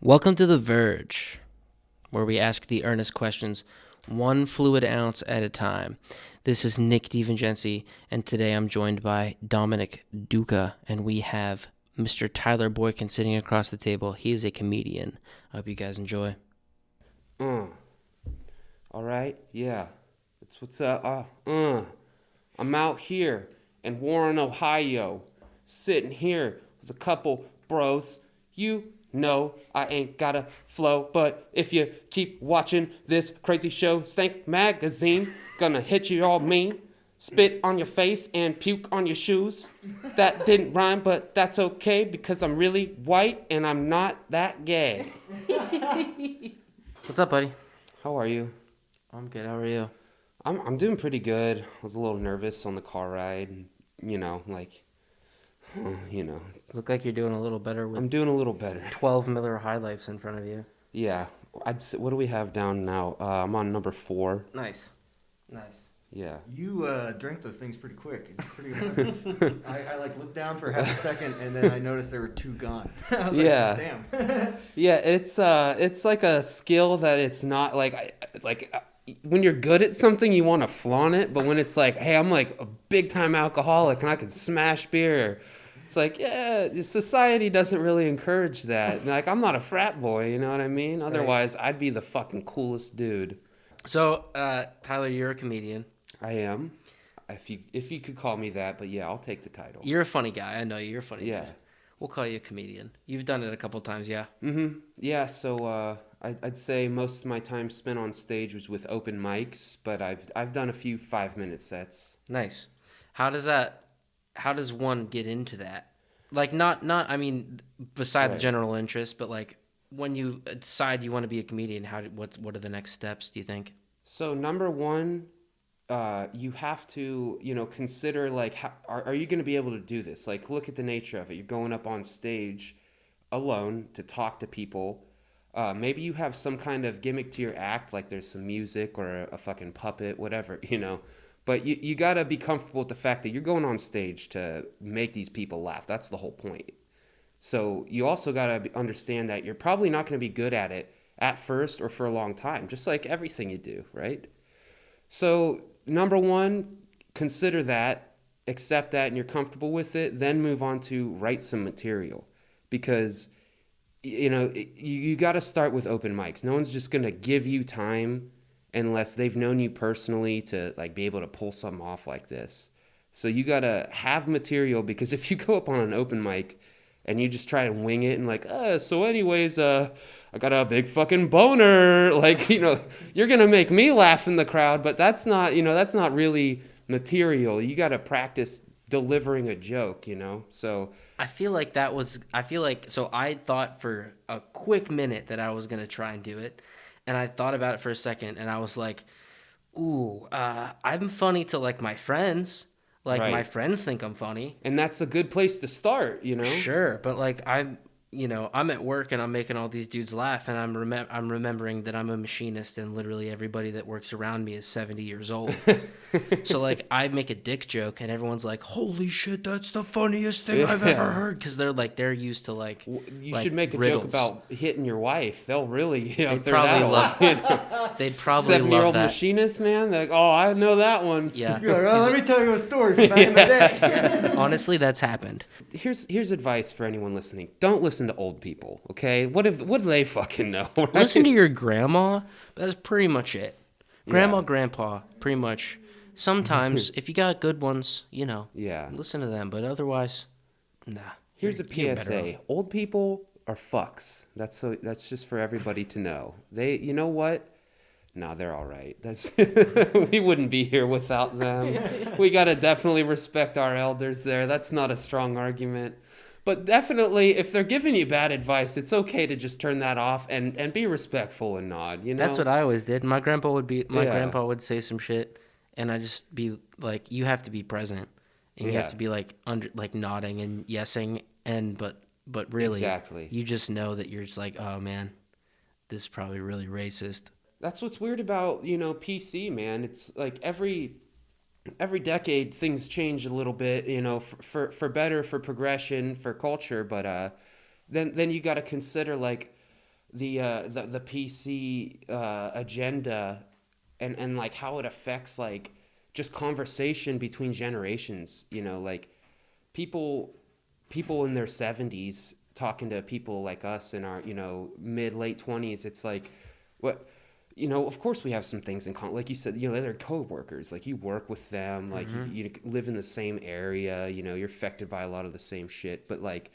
Welcome to the Verge, where we ask the earnest questions one fluid ounce at a time. This is Nick DiVincenzi, and today I'm joined by Dominic Duca, and we have Mr. Tyler Boykin sitting across the table. He is a comedian. I hope you guys enjoy. All right, yeah. That's what's up. I'm out here in Warren, Ohio, sitting here with a couple bros. You know I ain't got a flow, but if you keep watching this crazy show, Stank magazine, gonna hit you all mean, spit on your face and puke on your shoes. That didn't rhyme, but that's okay because I'm really white and I'm not that gay. What's up, buddy? How are you? I'm good. How are you? I'm doing pretty good. I was a little nervous on the car ride, Look like you're doing a little better with I'm doing a little better. 12 Miller High Lifes in front of you. Yeah, I'd say, what do we have down now? I'm on number 4. Nice. Yeah. You drank those things pretty quick. It's pretty impressive. I looked down for half a second and then I noticed there were 2 gone. I was Yeah. like, damn. Yeah, it's like a skill that it's not when you're good at something, you want to flaunt it, but when it's like, hey, I'm like a big time alcoholic and I can smash beer, it's like, yeah, society doesn't really encourage that. Like, I'm not a frat boy, you know what I mean? Otherwise, I'd be the fucking coolest dude. So, Tyler, you're a comedian. I am. If you could call me that, but yeah, I'll take the title. You're a funny guy. I know you're a funny Yeah. guy. We'll call you a comedian. You've done it a couple times, yeah? Mm-hmm. Yeah, so I'd say most of my time spent on stage was with open mics, but I've done a few 5-minute sets. Nice. How does one get into that? Like, not I mean, beside the Right. general interest, but like when you decide you want to be a comedian, what are the next steps, do you think? So number one, you have to, consider like, are you going to be able to do this? Like, look at the nature of it. You're going up on stage alone to talk to people. Maybe you have some kind of gimmick to your act, like there's some music or a fucking puppet, whatever, But you got to be comfortable with the fact that you're going on stage to make these people laugh. That's the whole point. So you also got to understand that you're probably not going to be good at it at first or for a long time, just like everything you do, right? So number one, consider that, accept that, and you're comfortable with it. Then move on to write some material, because you got to start with open mics. No one's just going to give you time unless they've known you personally to like be able to pull something off like this. So you got to have material, because if you go up on an open mic and you just try to wing it and like, so anyways, I got a big fucking boner, like, you're going to make me laugh in the crowd, but that's not really material. You got to practice delivering a joke, so I feel like so I thought for a quick minute that I was going to try and do it. And I thought about it for a second and I was like, ooh, I'm funny to like my friends. Like Right. my friends think I'm funny. and that's a good place to start, Sure, but like I'm at work and I'm making all these dudes laugh, and I'm remembering that I'm a machinist and literally everybody that works around me is 70 years old. So like I make a dick joke and everyone's like, "Holy shit, that's the funniest thing I've ever heard," because they're used to like You like should make a riddles. joke about hitting your wife. They'll really, They'd they're probably that love. old. They'd probably love 7-year-old that. machinist, man. They're like, oh, I know that one. Yeah. You're like, oh, let me tell you a story from back in the day. Honestly, that's happened. Here's advice for anyone listening. Don't listen to old people, okay? What do they fucking know? Right? Listen to your grandma. That's pretty much it. Grandma, Yeah. grandpa, pretty much. Sometimes, if you got good ones, Yeah. listen to them. But otherwise, nah. Here's a You're better PSA. off. Old people are fucks. That's just for everybody to know. You know what? No, they're all right. That's we wouldn't be here without them. We got to definitely respect our elders there. That's not a strong argument. But definitely, if they're giving you bad advice, it's okay to just turn that off and be respectful and nod, That's what I always did. My grandpa Yeah. would say some shit, and I just be like, "You have to be present, and you Yeah. have to be like nodding and yesing, and but really, Exactly. you just know that you're just like, oh man, this is probably really racist." That's what's weird about, PC, man. It's like every decade things change a little bit, for better, for progression, for culture, but then you got to consider like the PC agenda and like how it affects like just conversation between generations, you know, like people in their 70s talking to people like us in our, you know, mid late 20s. It's like, what, you know, of course we have some things in common. Like you said, you know, they're co-workers. Like you work with them, like you live in the same area, you know, you're affected by a lot of the same shit. But like,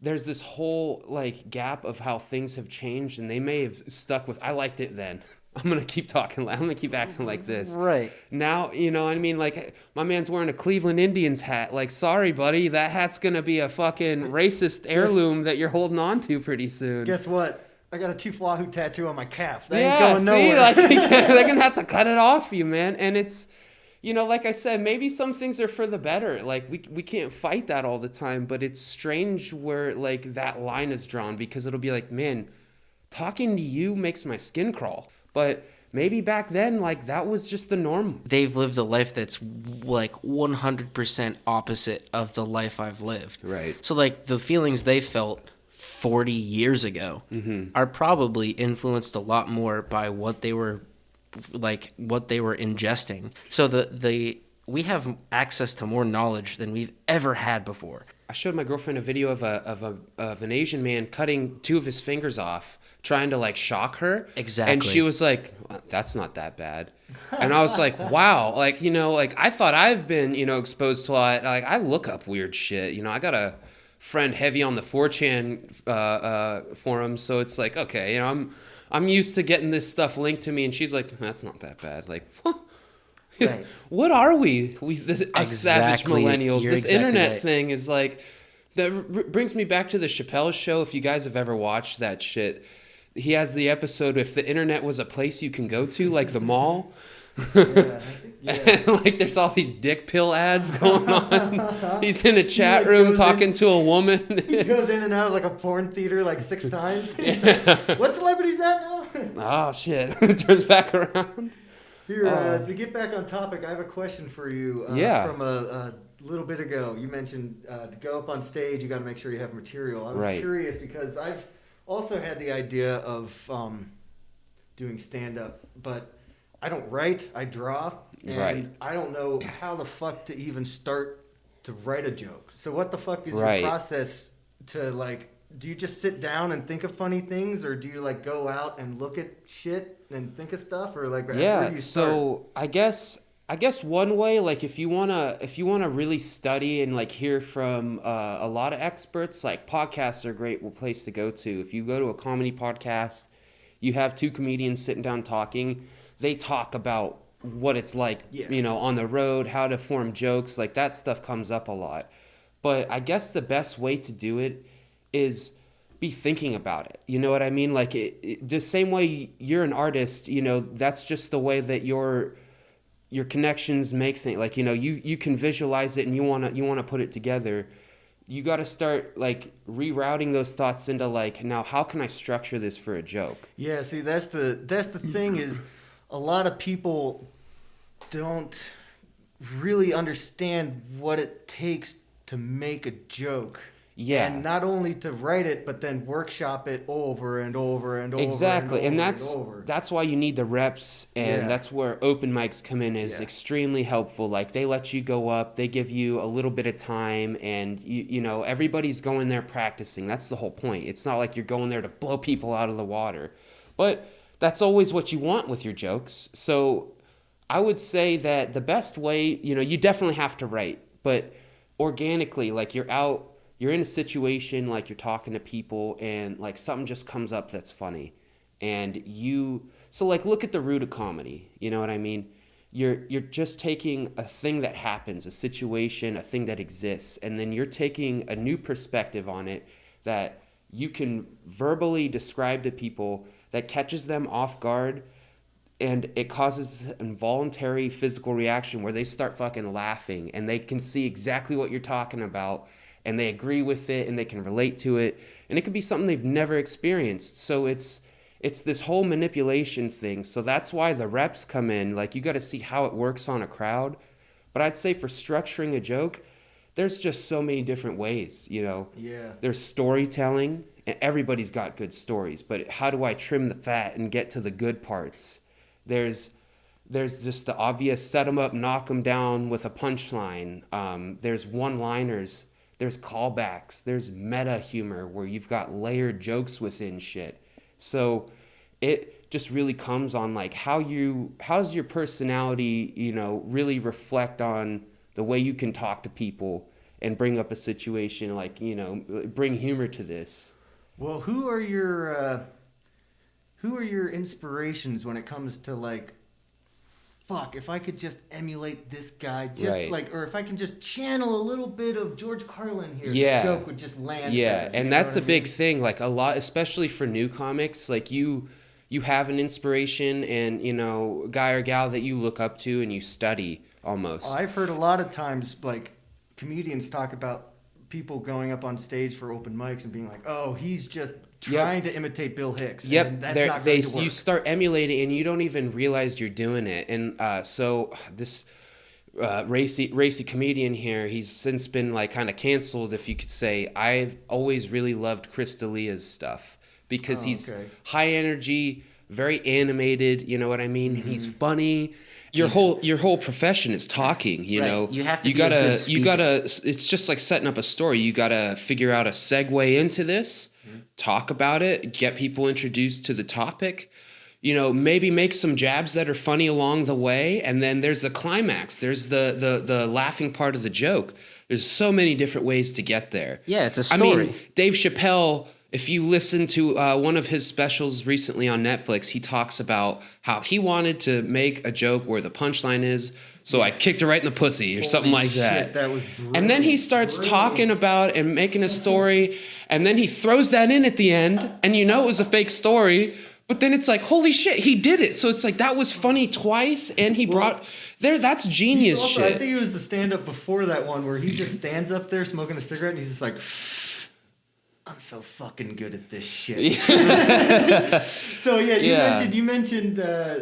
there's this whole like gap of how things have changed, and they may have stuck with, I liked it then. I'm going to keep talking. I'm going to keep acting like this. Right. Now, you know what I mean? Like, my man's wearing a Cleveland Indians hat. Like, sorry, buddy. That hat's going to be a fucking racist heirloom that you're holding on to pretty soon. Guess what? I got a Chief Wahoo tattoo on my calf. That Yeah, ain't going see? nowhere. Like, they're going to have to cut it off you, man. And it's, you know, like I said, maybe some things are for the better. Like, we can't fight that all the time. But it's strange where, like, that line is drawn. Because it'll be like, man, talking to you makes my skin crawl. But maybe back then, like, that was just the norm. They've lived a life that's like 100% opposite of the life I've lived. Right. So like the feelings they felt 40 years ago are probably influenced a lot more by what they were ingesting. So we have access to more knowledge than we've ever had before. I showed my girlfriend a video of an Asian man cutting 2 of his fingers off, trying to like shock her. Exactly. And she was like, well, that's not that bad. And I was like, wow. Like, you know, like I thought I've been, you know, exposed to a lot. Like I look up weird shit. You know, I got a friend heavy on the 4chan forum. So it's like, okay, you know, I'm used to getting this stuff linked to me. And she's like, that's not that bad. Like, what? Right. What are we? Us savage millennials. You're This exactly internet right. thing is like, that brings me back to the Chappelle show. If you guys have ever watched that shit, he has the episode, if the internet was a place you can go to, like the mall. Yeah. And like there's all these dick pill ads going on. He's in a chat room talking to a woman. He goes in and out of like a porn theater like 6 times. He's like, what celebrity's that now? Oh shit. Turns back around. Here, to get back on topic, I have a question for you. Yeah. From a little bit ago, you mentioned to go up on stage, you got to make sure you have material. I was Right. curious because I've also had the idea of doing stand-up, but I don't write, I draw, and Right. I don't know how the fuck to even start to write a joke. So what the fuck is Right. your process to like, do you just sit down and think of funny things, or do you like go out and look at shit and think of stuff, or like where do Yeah, you start? so I guess one way, like if you wanna really study and like hear from a lot of experts, like podcasts are a great place to go to. If you go to a comedy podcast, you have 2 comedians sitting down talking. They talk about what it's like, Yeah. you know, on the road, how to form jokes, like that stuff comes up a lot. But I guess the best way to do it is be thinking about it. You know what I mean? Like the same way you're an artist, you know, that's just the way that your connections make things. Like, you know, you can visualize it and you want to put it together. You got to start like rerouting those thoughts into like, now how can I structure this for a joke? Yeah, see, that's the thing is, a lot of people don't really understand what it takes to make a joke. Yeah. And not only to write it, but then workshop it over and over and over. Exactly. And over. that's why you need the reps, and Yeah. that's where open mics come in is Yeah. extremely helpful. Like they let you go up, they give you a little bit of time, and you know, everybody's going there practicing. That's the whole point. It's not like you're going there to blow people out of the water. But that's always what you want with your jokes. So I would say that the best way, you know, you definitely have to write, but organically, like you're in a situation, like you're talking to people and like something just comes up that's funny. And so like look at the root of comedy, you know what I mean? You're just taking a thing that happens, a situation, a thing that exists, and then you're taking a new perspective on it that you can verbally describe to people that catches them off guard, and it causes an involuntary physical reaction where they start fucking laughing and they can see exactly what you're talking about and they agree with it and they can relate to it, and it could be something they've never experienced. So it's this whole manipulation thing. So that's why the reps come in. Like you got to see how it works on a crowd. But I'd say for structuring a joke, there's just so many different ways, you know. Yeah. There's storytelling. and everybody's got good stories, but how do I trim the fat and get to the good parts? There's just the obvious set them up, knock them down with a punchline. There's one-liners, there's callbacks, there's meta humor where you've got layered jokes within shit. So it just really comes on like how's your personality, really reflect on the way you can talk to people and bring up a situation, like, bring humor to this. Well, who are your inspirations when it comes to like, fuck, if I could just emulate this guy, or if I can just channel a little bit of George Carlin here, this joke would just land. Yeah, better, and that's a big thing. Like a lot, especially for new comics, like you have an inspiration and, guy or gal that you look up to and you study almost. I've heard a lot of times, like, comedians talk about people going up on stage for open mics and being like, oh, he's just trying to imitate Bill Hicks. Yep, and that's not going to work. You start emulating and you don't even realize you're doing it. And so this racy comedian here, he's since been like kind of canceled, if you could say. I've always really loved Chris D'Elia's stuff because he's high energy, very animated, you know what I mean? Mm-hmm. He's funny. Your whole profession is talking, you know. You have to you gotta it's just like setting up a story. You gotta figure out a segue into this, talk about it, get people introduced to the topic, maybe make some jabs that are funny along the way, and then there's the climax. There's the laughing part of the joke. There's so many different ways to get there. Yeah, it's a story. I mean, Dave Chappelle, if you listen to one of his specials recently on Netflix, he talks about how he wanted to make a joke where the punchline is, so I kicked her right in the pussy or something like that. That was brilliant. And then he starts talking about and making a story, and then he throws that in at the end, and it was a fake story, but then it's like, holy shit, he did it. So it's like, that was funny twice, and he brought... That's genius shit. I think it was the stand-up before that one where he just stands up there smoking a cigarette, and he's just like... I'm so fucking good at this shit. So you mentioned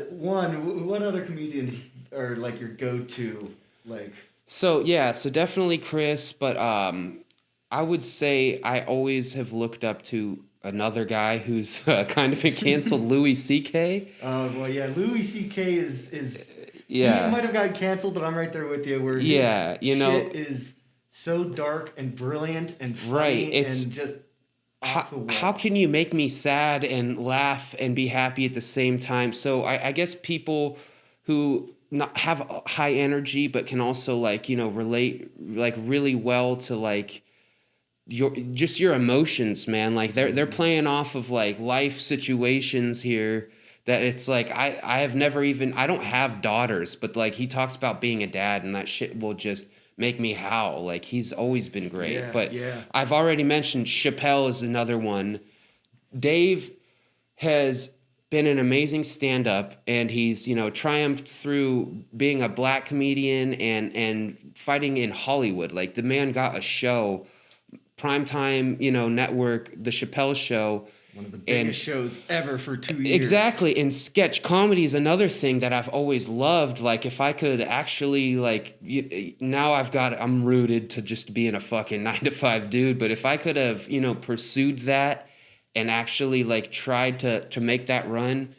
one. What other comedians are like your go-to? Like. So definitely Chris, but I would say I always have looked up to another guy who's kind of been canceled, Louis C.K. Louis C.K. is he might have gotten canceled, but I'm right there with you. Where shit is so dark and brilliant and funny and just. How can you make me sad and laugh and be happy at the same time? So I guess people who not have high energy but can also relate really well to your emotions, man. Like they're playing off of life situations here that it's like I have never even, I don't have daughters, but he talks about being a dad and that shit will just make me howl. He's always been great. I've already mentioned Chappelle is another one. Dave has been an amazing stand-up, and he's triumphed through being a black comedian and fighting in Hollywood. The man got a show, primetime network, the Chappelle Show. One of the biggest shows ever for 2 years. Exactly. And sketch comedy is another thing that I've always loved. If I could actually, now I'm rooted to just being a fucking 9-to-5 dude. But if I could have, pursued that and actually, tried to make that run,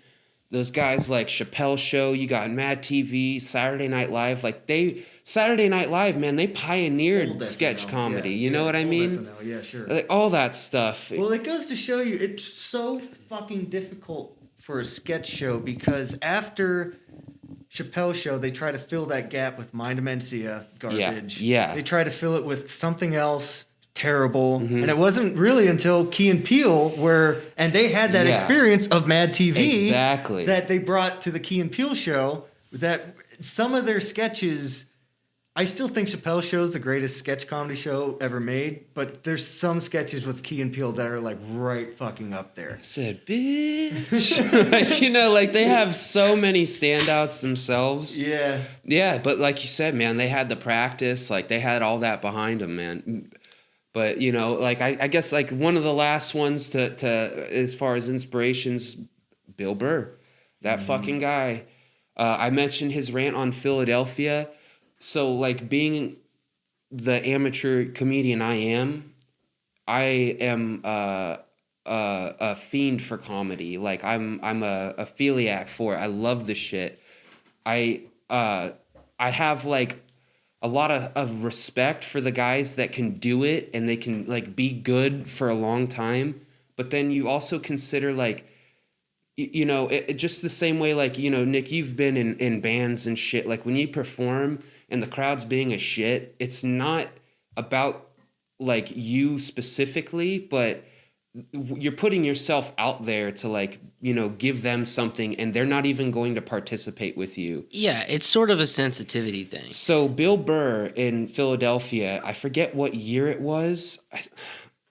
those guys like Chappelle Show, you got Mad TV, Saturday Night Live, Saturday Night Live, man, they pioneered sketch comedy. You know what I mean? SNL, yeah, sure. All that stuff. Well, it goes to show you it's so fucking difficult for a sketch show because after Chappelle Show, they try to fill that gap with Mind Mencia garbage. Yeah. They try to fill it with something else terrible. Mm-hmm. And it wasn't really until Key and Peele and they had that experience of Mad TV that they brought to the Key and Peele show, that some of their sketches, I still think Chappelle Show is the greatest sketch comedy show ever made, but there's some sketches with Key and Peele that are right fucking up there. I said, bitch. They have so many standouts themselves. Yeah. Yeah, but like you said, man, they had the practice, they had all that behind them, man. But, I guess, one of the last ones to as far as inspirations, Bill Burr. That fucking guy. I mentioned his rant on Philadelphia. So, being the amateur comedian I am a fiend for comedy. Like I'm a philiac for it. I love the shit. I have like a lot of respect for the guys that can do it and they can like be good for a long time. But then you also consider like, you know, it just the same way, like, you know, Nick, you've been in bands and shit. Like when you perform and the crowd's being a shit, it's not about like you specifically, but you're putting yourself out there to like, you know, give them something and they're not even going to participate with you. Yeah, it's sort of a sensitivity thing. So Bill Burr in Philadelphia, I forget what year it was.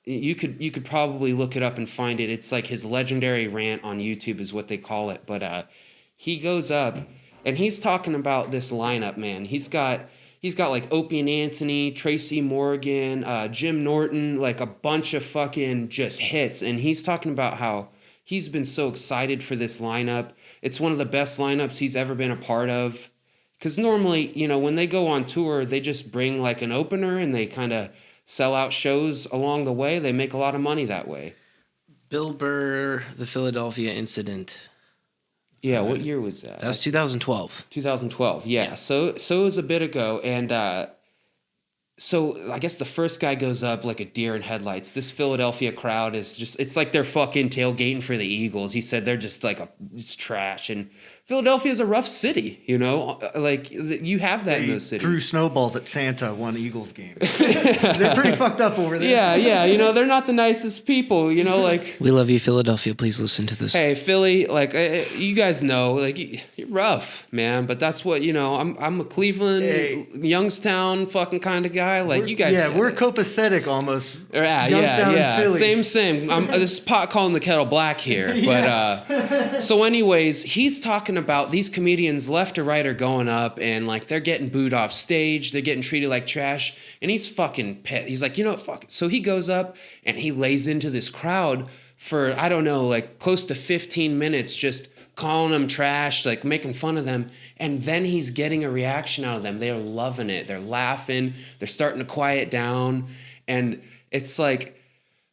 You could probably look it up and find it. It's like his legendary rant on YouTube is what they call it. But he goes up and he's talking about this lineup, man. He's got like Opie and Anthony, Tracy Morgan, Jim Norton, like a bunch of fucking just hits. And he's talking about how he's been so excited for this lineup. It's one of the best lineups he's ever been a part of. Because normally, you know, when they go on tour, they just bring like an opener and they kind of sell out shows along the way. They make a lot of money that way. Bill Burr, the Philadelphia incident. Yeah, what year was that? That was 2012. 2012, yeah. So it was a bit ago. And so I guess the first guy goes up like a deer in headlights. This Philadelphia crowd is just, it's like they're fucking tailgating for the Eagles. He said they're just like, it's trash. And Philadelphia is a rough city, you know? Like, you have that in those cities. Threw snowballs at Santa one Eagles game. They're pretty fucked up over there. Yeah, you know, they're not the nicest people, you know, like... We love you, Philadelphia. Please listen to this. Hey, Philly, like, you guys know, like, you're rough, man, but that's what, you know, I'm a Cleveland, Youngstown fucking kind of guy, like, you guys... Yeah, we're copacetic almost. Yeah, same. This is pot calling the kettle black here, but, so anyways, he's talking about these comedians left to right are going up and like they're getting booed off stage, they're getting treated like trash, and he's fucking pissed. He's like, you know what, fuck it. So he goes up and he lays into this crowd for, I don't know, like close to 15 minutes, just calling them trash, like making fun of them, and then he's getting a reaction out of them. They're loving it, they're laughing, they're starting to quiet down, and it's like,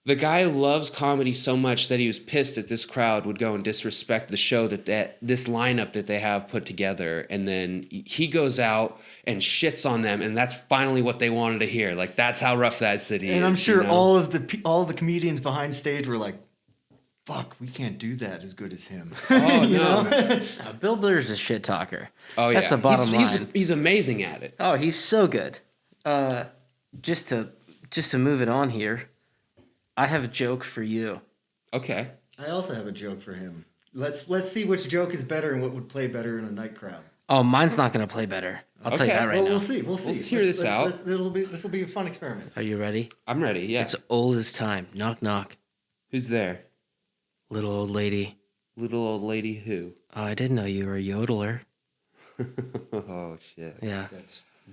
the guy loves comedy so much that he was pissed that this crowd would go and disrespect the show that this lineup that they have put together. And then he goes out and shits on them. And that's finally what they wanted to hear. Like, that's how rough that city is. And I'm sure, you know? all the comedians behind stage were like, fuck, we can't do that as good as him. Oh, no. Bill Burr's a shit talker. Oh, yeah. That's the bottom line. He's amazing at it. Oh, he's so good. Just to move it on here, I have a joke for you. Okay. I also have a joke for him. Let's see which joke is better and what would play better in a night crowd. Oh, mine's not going to play better. I'll tell you that right now. We'll see. Let's hear this out. This will be a fun experiment. Are you ready? I'm ready, yeah. It's old as time. Knock, knock. Who's there? Little old lady. Little old lady who? Oh, I didn't know you were a yodeler. Oh, shit. Yeah.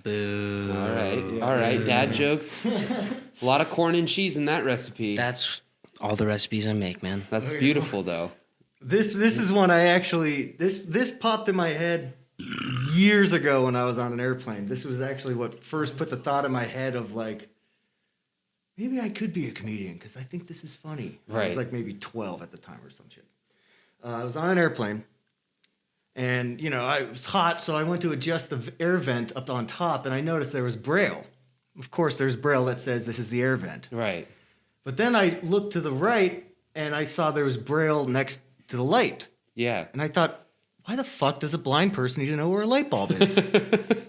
Boo. All right. Dad jokes. A lot of corn and cheese in that recipe. That's all the recipes I make, man. That's beautiful, though. This is one I actually this popped in my head years ago when I was on an airplane. This was actually what first put the thought in my head of like, maybe I could be a comedian because I think this is funny. Right. I was like maybe 12 at the time or some shit. I was on an airplane. And, you know, it was hot, so I went to adjust the air vent up on top, and I noticed there was Braille. Of course, there's Braille that says this is the air vent. Right. But then I looked to the right, and I saw there was Braille next to the light. Yeah. And I thought, why the fuck does a blind person need to know where a light bulb is?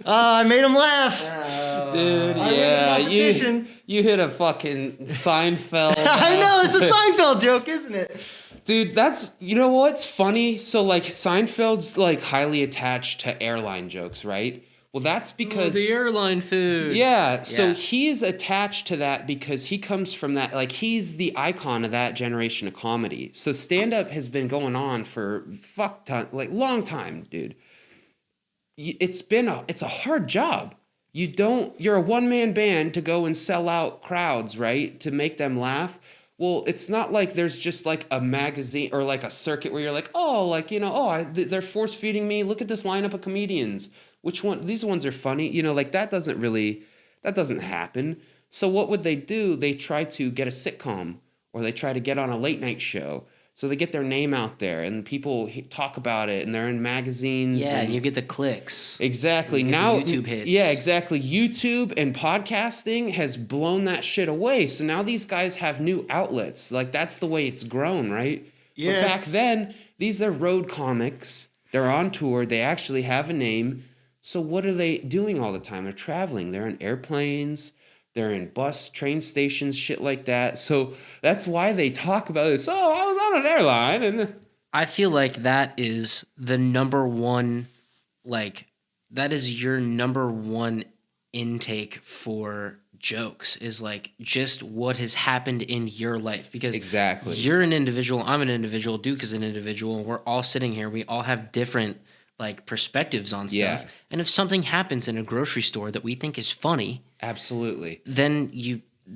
I made him laugh. Dude, yeah. You hit a fucking Seinfeld. I know, it's a Seinfeld joke, isn't it? Dude, that's, you know what's funny? So, like, Seinfeld's, like, highly attached to airline jokes, right? Well, that's because... the airline food. Yeah, so he's attached to that because he comes from that, like, he's the icon of that generation of comedy. So stand-up has been going on for long time, dude. It's a hard job. You're a one-man band to go and sell out crowds, right? To make them laugh. Well, it's not like there's just like a magazine or like a circuit where you're like, oh, like, you know, they're force feeding me. Look at this lineup of comedians. Which one? These ones are funny. You know, like that doesn't happen. So what would they do? They try to get a sitcom or they try to get on a late night show. So they get their name out there, and people talk about it, and they're in magazines. Yeah, and you get the clicks. Exactly. Now, YouTube hits. Yeah, exactly. YouTube and podcasting has blown that shit away. So now these guys have new outlets. Like, that's the way it's grown, right? Yeah. But back then, these are road comics. They're on tour. They actually have a name. So what are they doing all the time? They're traveling. They're in airplanes. They're in bus, train stations, shit like that. So that's why they talk about this. Oh, I was on an airline. And I feel like that is the number one, like, that is your number one intake for jokes, is like just what has happened in your life. Because exactly, you're an individual, I'm an individual, Duke is an individual, and we're all sitting here. We all have different like perspectives on stuff. Yeah. And if something happens in a grocery store that we think is funny, absolutely, then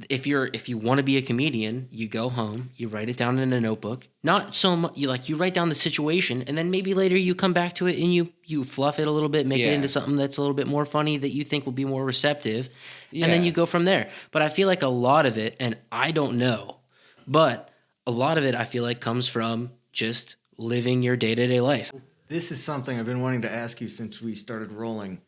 if you want to be a comedian, you go home, you write it down in a notebook. Not so much you write down the situation, and then maybe later you come back to it and you fluff it a little bit, make it into something that's a little bit more funny that you think will be more receptive, and then you go from there. But I feel like a lot of it, and I don't know, but a lot of it I feel like comes from just living your day-to-day life. This is something I've been wanting to ask you since we started rolling.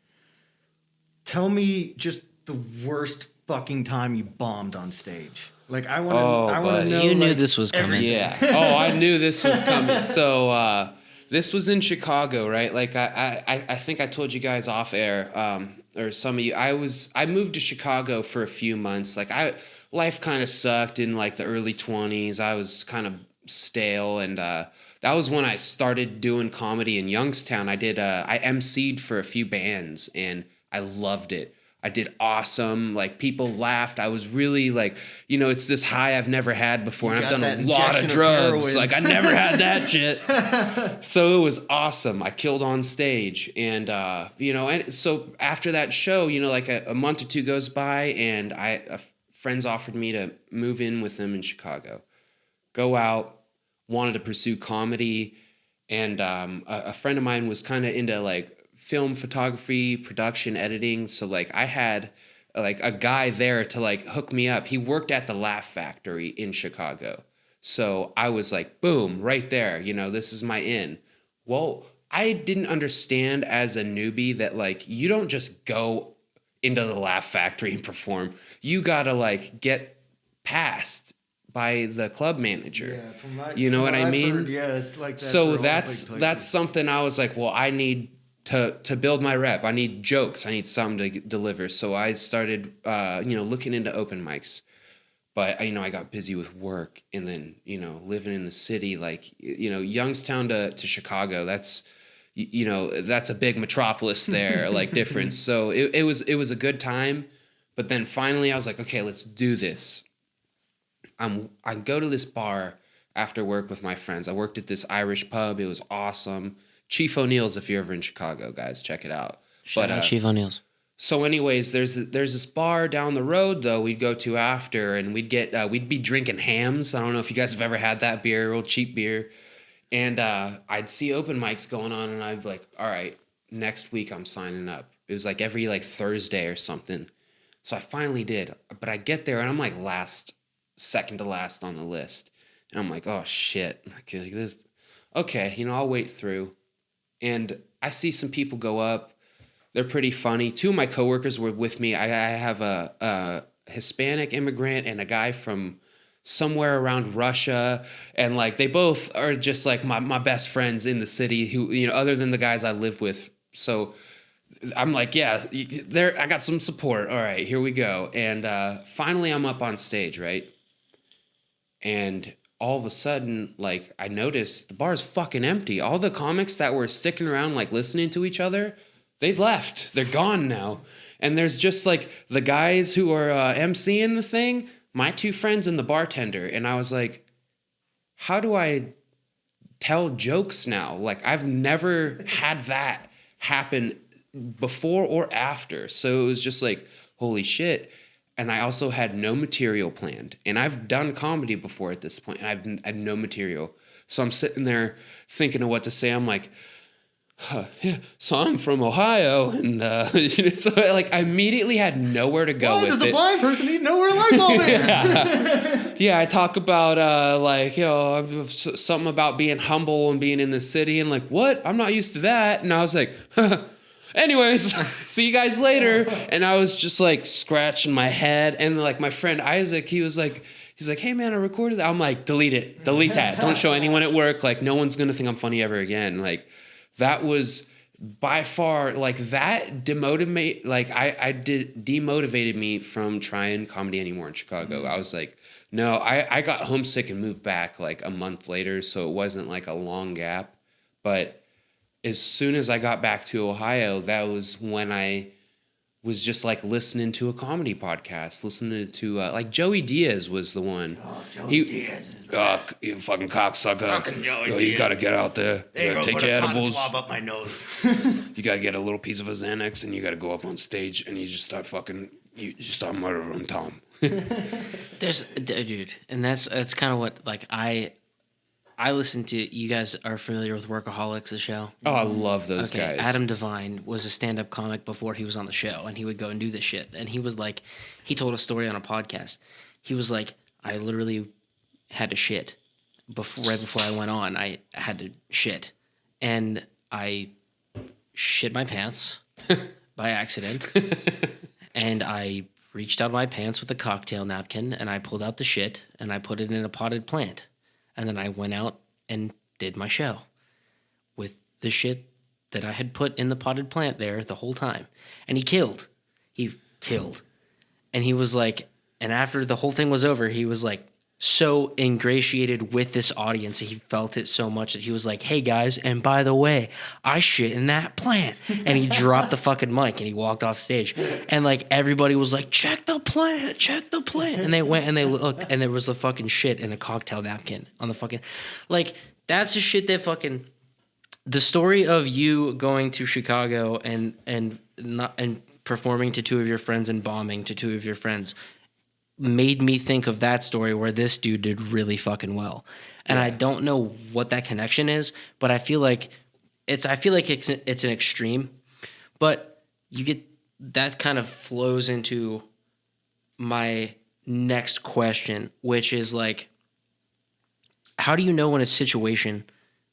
Tell me just the worst fucking time you bombed on stage. Like, I want to know. You knew this was coming. Yeah. Oh, I knew this was coming. So this was in Chicago, right? Like I think I told you guys off air, or some of you. I moved to Chicago for a few months. Like life kind of sucked in like the early 20s. I was kind of stale, and that was when I started doing comedy in Youngstown. I emceed for a few bands, and I loved it. I did awesome. Like, people laughed. I was really like, it's this high I've never had before. And I've done a lot of drugs. Like, I never had that shit. So it was awesome. I killed on stage. And, and so after that show, like a month or two goes by, and friends offered me to move in with them in Chicago. Go out, wanted to pursue comedy. And a friend of mine was kind of into like film photography, production, editing. So like I had like a guy there to like hook me up. He worked at the Laugh Factory in Chicago. So I was like, boom, right there. This is my in. Well, I didn't understand as a newbie that like you don't just go into the Laugh Factory and perform. You gotta like get passed by the club manager. Yeah, from what I mean? Heard, yeah, it's like that. So that's something I was like, well, I need to build my rep. I need jokes. I need something to deliver. So I started, looking into open mics. But, I got busy with work, and then, living in the city, like, Youngstown to Chicago, that's a big metropolis there, like difference. So it was a good time. But then finally I was like, okay, let's do this. I go to this bar after work with my friends. I worked at this Irish pub. It was awesome. Chief O'Neill's, if you're ever in Chicago, guys, check it out. Shout out Chief O'Neill's. So anyways, there's this bar down the road, though, we'd go to after, and we'd be drinking hams. I don't know if you guys have ever had that beer, real cheap beer. And I'd see open mics going on, and I'd be like, all right, next week I'm signing up. It was like every like Thursday or something. So I finally did. But I get there, and I'm like second to last on the list. And I'm like, oh, shit. Like this. Okay, I'll wait through. And I see some people go up. They're pretty funny. Two of my coworkers were with me. I have a Hispanic immigrant and a guy from somewhere around Russia. And like they both are just like my best friends in the city who, other than the guys I live with. So I'm like, yeah, I got some support. All right, here we go. And finally I'm up on stage, right? And all of a sudden, like, I noticed the bar's fucking empty. All the comics that were sticking around, like, listening to each other, they've left. They're gone now. And there's just, like, the guys who are emceeing the thing, my two friends and the bartender. And I was like, how do I tell jokes now? Like, I've never had that happen before or after. So it was just like, holy shit. And I also had no material planned. And I've done comedy before at this point, and I've had no material. So I'm sitting there thinking of what to say. I'm like, Yeah, so I'm from Ohio, and so like I immediately had nowhere to go. Why does a blind person need nowhere light bulb is? Yeah, I talk about something about being humble and being in the city, and like, what? I'm not used to that. And I was like, anyways, see you guys later. And I was just like scratching my head, and like my friend Isaac, he's like, hey man, I recorded that. I'm like, delete that. Don't show anyone at work. Like, no one's gonna think I'm funny ever again. Like, that was by far like that demotivated me from trying comedy anymore in Chicago. I was like, no, I got homesick and moved back like a month later, so it wasn't like a long gap. But as soon as I got back to Ohio, that was when I was just like listening to a comedy podcast, listening to like Joey Diaz was the one. Oh, Joey Diaz. You fucking cocksucker. Fucking Joey You Diaz. gotta get out there. You gotta take your edibles. Swab up my nose. You gotta get a little piece of a Xanax, and you gotta go up on stage, and you just start murdering Tom. Dude, and that's kind of what like I listen to. You guys are familiar with Workaholics, the show? Oh, I love those guys. Adam Devine was a stand-up comic before he was on the show, and he would go and do this shit. And he was like, he told a story on a podcast. He was like, I literally had to shit right before I went on. I had to shit, and I shit my pants by accident, and I reached out of my pants with a cocktail napkin, and I pulled out the shit, and I put it in a potted plant. And then I went out and did my show with the shit that I had put in the potted plant there the whole time. And he killed. And he was like, and after the whole thing was over, he was like so ingratiated with this audience. He felt it so much that he was like, hey guys, and by the way, I shit in that plant. And he dropped the fucking mic and he walked off stage. And like everybody was like, check the plant. And they went and they looked, and there was a fucking shit in a cocktail napkin on the fucking, like, that's the shit that fucking, the story of you going to Chicago and performing to two of your friends and bombing to two of your friends made me think of that story where this dude did really fucking well. And I don't know what that connection is, but I feel like it's an extreme, but you get that kind of flows into my next question, which is like, how do you know when a situation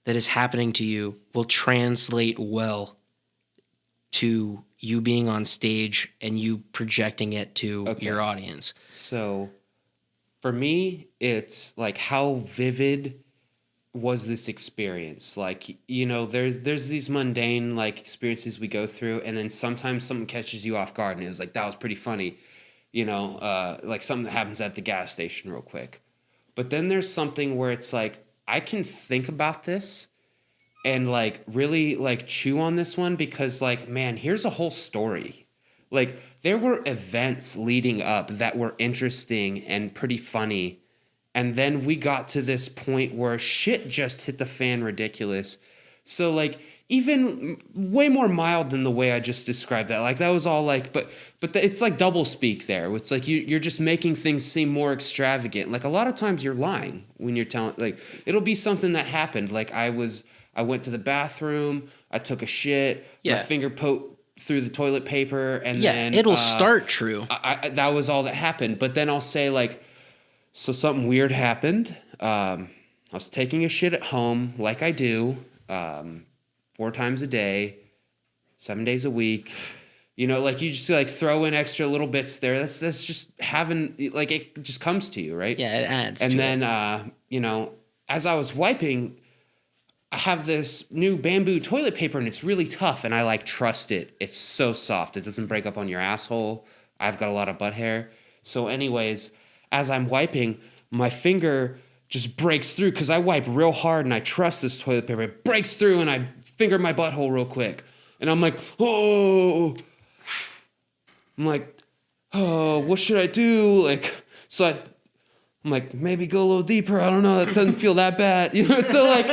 that is happening to you will translate well to you being on stage and you projecting it to your audience? So for me, it's like, how vivid was this experience? Like, you know, there's these mundane like experiences we go through, and then sometimes something catches you off guard and it was like, that was pretty funny, you know, like something that happens at the gas station real quick. But then there's something where it's like, I can think about this and like really like chew on this one, because like, man, here's a whole story. Like, there were events leading up that were interesting and pretty funny, and then we got to this point where shit just hit the fan ridiculous. So like, even way more mild than the way I just described that. Like, that was all like, but it's like double speak there. It's like you're just making things seem more extravagant. Like, a lot of times you're lying when you're telling, like, it'll be something that happened. Like, I went to the bathroom, I took a shit, my finger poked through the toilet paper, and then it'll start true. That was all that happened. But then I'll say like, so something weird happened. I was taking a shit at home, like I do, 4 times a day, 7 days a week. You know, like, you just like throw in extra little bits there. That's just having, like, it just comes to you, right? Yeah, it adds. And then, you know, as I was wiping, I have this new bamboo toilet paper, and it's really tough, and I like trust it. It's so soft. It doesn't break up on your asshole. I've got a lot of butt hair. So anyways, as I'm wiping, my finger just breaks through, because I wipe real hard and I trust this toilet paper. It breaks through, and I finger my butthole real quick. And I'm like, oh, what should I do? Like, so I'm like, maybe go a little deeper. I don't know. It doesn't feel that bad. You know, so like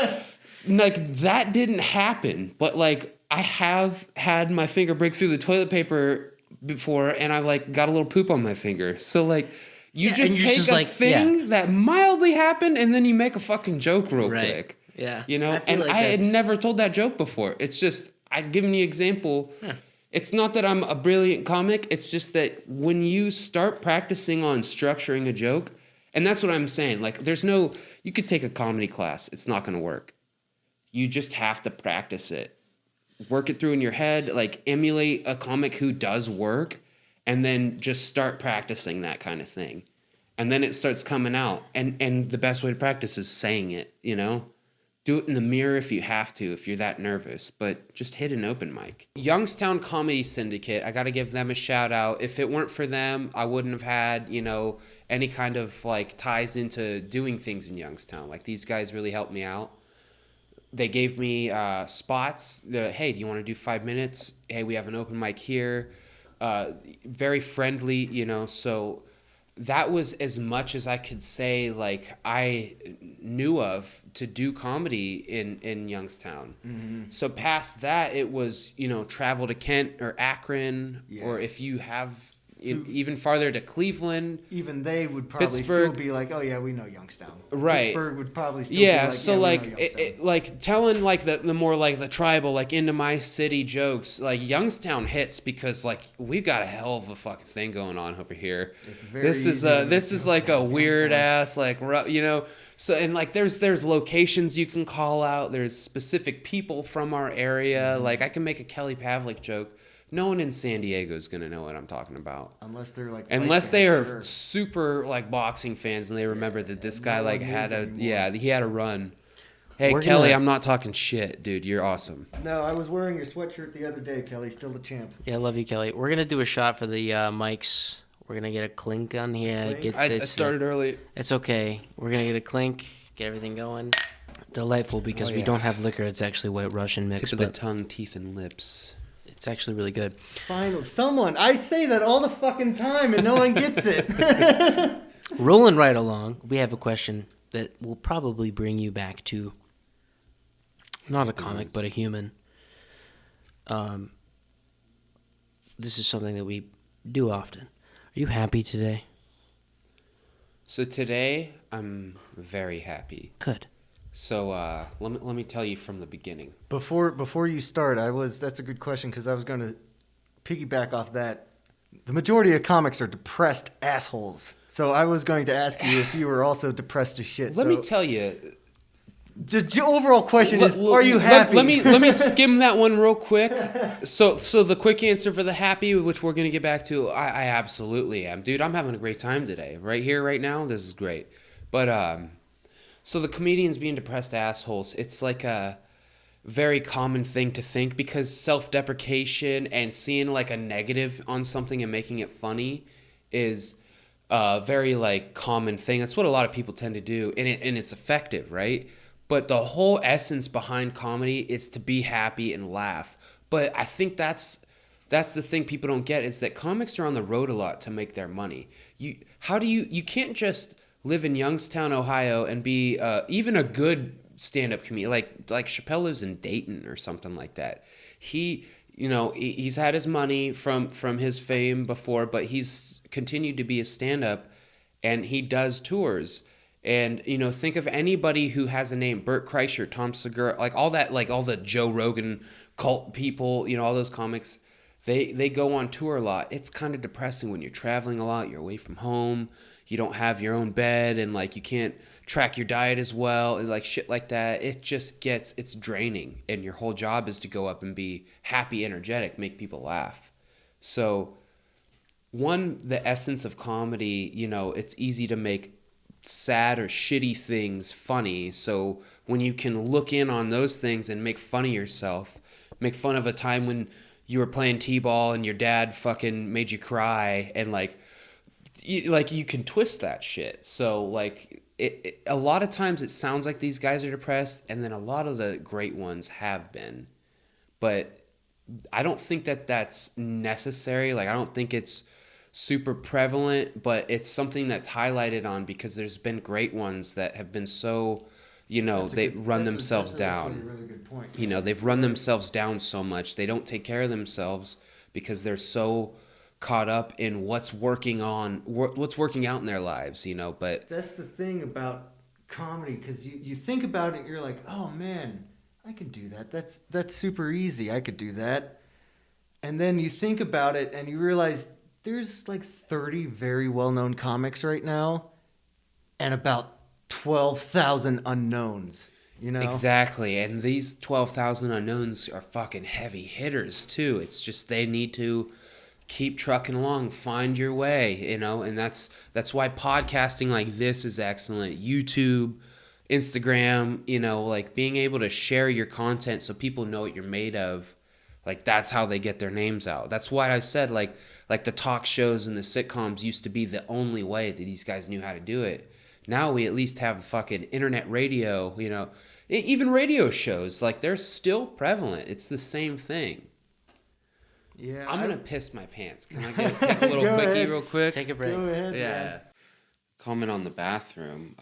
that didn't happen, but like, I have had my finger break through the toilet paper before, and I like got a little poop on my finger. So like, you just take a thing that mildly happened, and then you make a fucking joke real quick. Yeah. You know, I had never told that joke before. It's just, I'd given you an example. Yeah. It's not that I'm a brilliant comic. It's just that when you start practicing on structuring a joke, and that's what I'm saying. Like, you could take a comedy class. It's not going to work. You just have to practice it. Work it through in your head, like emulate a comic who does work, and then just start practicing that kind of thing. And then it starts coming out. And the best way to practice is saying it, you know? Do it in the mirror if you have to, if you're that nervous, but just hit an open mic. Youngstown Comedy Syndicate, I got to give them a shout out. If it weren't for them, I wouldn't have had, you know, any kind of like ties into doing things in Youngstown. Like these guys really helped me out. They gave me spots. Hey, do you want to do 5 minutes? Hey, we have an open mic here. Very friendly, you know, so that was as much as I could say, like, I knew of to do comedy in Youngstown. Mm-hmm. So past that, it was, you know, travel to Kent or Akron, or if you have even farther to Cleveland. Even they would probably still be like, oh, yeah, we know Youngstown. Right. Pittsburgh would probably still be like, so like telling like the more like the tribal, like into my city jokes, like Youngstown hits because like we've got a hell of a fucking thing going on over here. It's very this is like a weird ass, like, you know, so, and like there's locations you can call out. There's specific people from our area. Mm-hmm. Like I can make a Kelly Pavlik joke. No one in San Diego is going to know what I'm talking about. Unless they're like... Unless they are super, like, boxing fans and they remember that this guy, like, had a... Anymore. Yeah, he had a run. Hey, Kelly, I'm not talking shit, dude. You're awesome. No, I was wearing your sweatshirt the other day, Kelly. Still the champ. Yeah, I love you, Kelly. We're going to do a shot for the mics. We're going to get a clink on here. I started early. It's okay. We're going to get a clink, get everything going. Delightful because we don't have liquor. It's actually White Russian mix. Tip of the tongue, teeth, and lips. It's actually really good. Finally, I say that all the fucking time and no one gets it. Rolling right along, we have a question that will probably bring you back to not a comic, but a human. This is something that we do often. Are you happy today? So today, I'm very happy. Good. So let me tell you from the beginning. Before you start, that's a good question because I was going to piggyback off that. The majority of comics are depressed assholes. So I was going to ask you if you were also depressed as shit. Let me tell you. The overall question is, are you happy? Let me skim that one real quick. So the quick answer for the happy, which we're going to get back to, I absolutely am. Dude, I'm having a great time today. Right here, right now, this is great. But so the comedians being depressed assholes, it's like a very common thing to think because self-deprecation and seeing like a negative on something and making it funny is a very like common thing. That's what a lot of people tend to do, and it's effective, right? But the whole essence behind comedy is to be happy and laugh. But I think that's the thing people don't get is that comics are on the road a lot to make their money. You can't just live in Youngstown, Ohio, and be even a good stand-up comedian. Like Chappelle lives in Dayton or something like that. He's had his money from his fame before, but he's continued to be a stand-up, and he does tours. And, think of anybody who has a name, Bert Kreischer, Tom Segura, like all that, like all the Joe Rogan cult people, all those comics, they go on tour a lot. It's kind of depressing when you're traveling a lot, you're away from home, you don't have your own bed, and like you can't track your diet as well, and like shit like that. It's draining, and your whole job is to go up and be happy, energetic, make people laugh. So, the essence of comedy, it's easy to make sad or shitty things funny. So when you can look in on those things and make fun of yourself, make fun of a time when you were playing t-ball and your dad fucking made you cry, and you can twist that shit. So like a lot of times it sounds like these guys are depressed, and then a lot of the great ones have been, but I don't think that that's necessary. Like I don't think it's super prevalent, but it's something that's highlighted on because there's been great ones that have been so, they run themselves down. Really good point. They've run themselves down so much. They don't take care of themselves because they're so caught up in what's working out in their lives, but that's the thing about comedy because you think about it and you're like, oh man, I can do that. That's super easy. I could do that. And then you think about it and you realize there's like 30 very well-known comics right now and about 12,000 unknowns, you know? Exactly. And these 12,000 unknowns are fucking heavy hitters too. It's just they need to keep trucking along, find your way, you know? And that's why podcasting like this is excellent. YouTube, Instagram, you know, like being able to share your content so people know what you're made of. Like that's how they get their names out. That's why I said like the talk shows and the sitcoms used to be the only way that these guys knew how to do it. Now we at least have fucking internet radio, you know, even radio shows, like they're still prevalent. It's the same thing. Yeah. I'm going to piss my pants. Can I take a little quickie ahead. real quick? Take a break. Go ahead. Yeah. Man. Comment on the bathroom.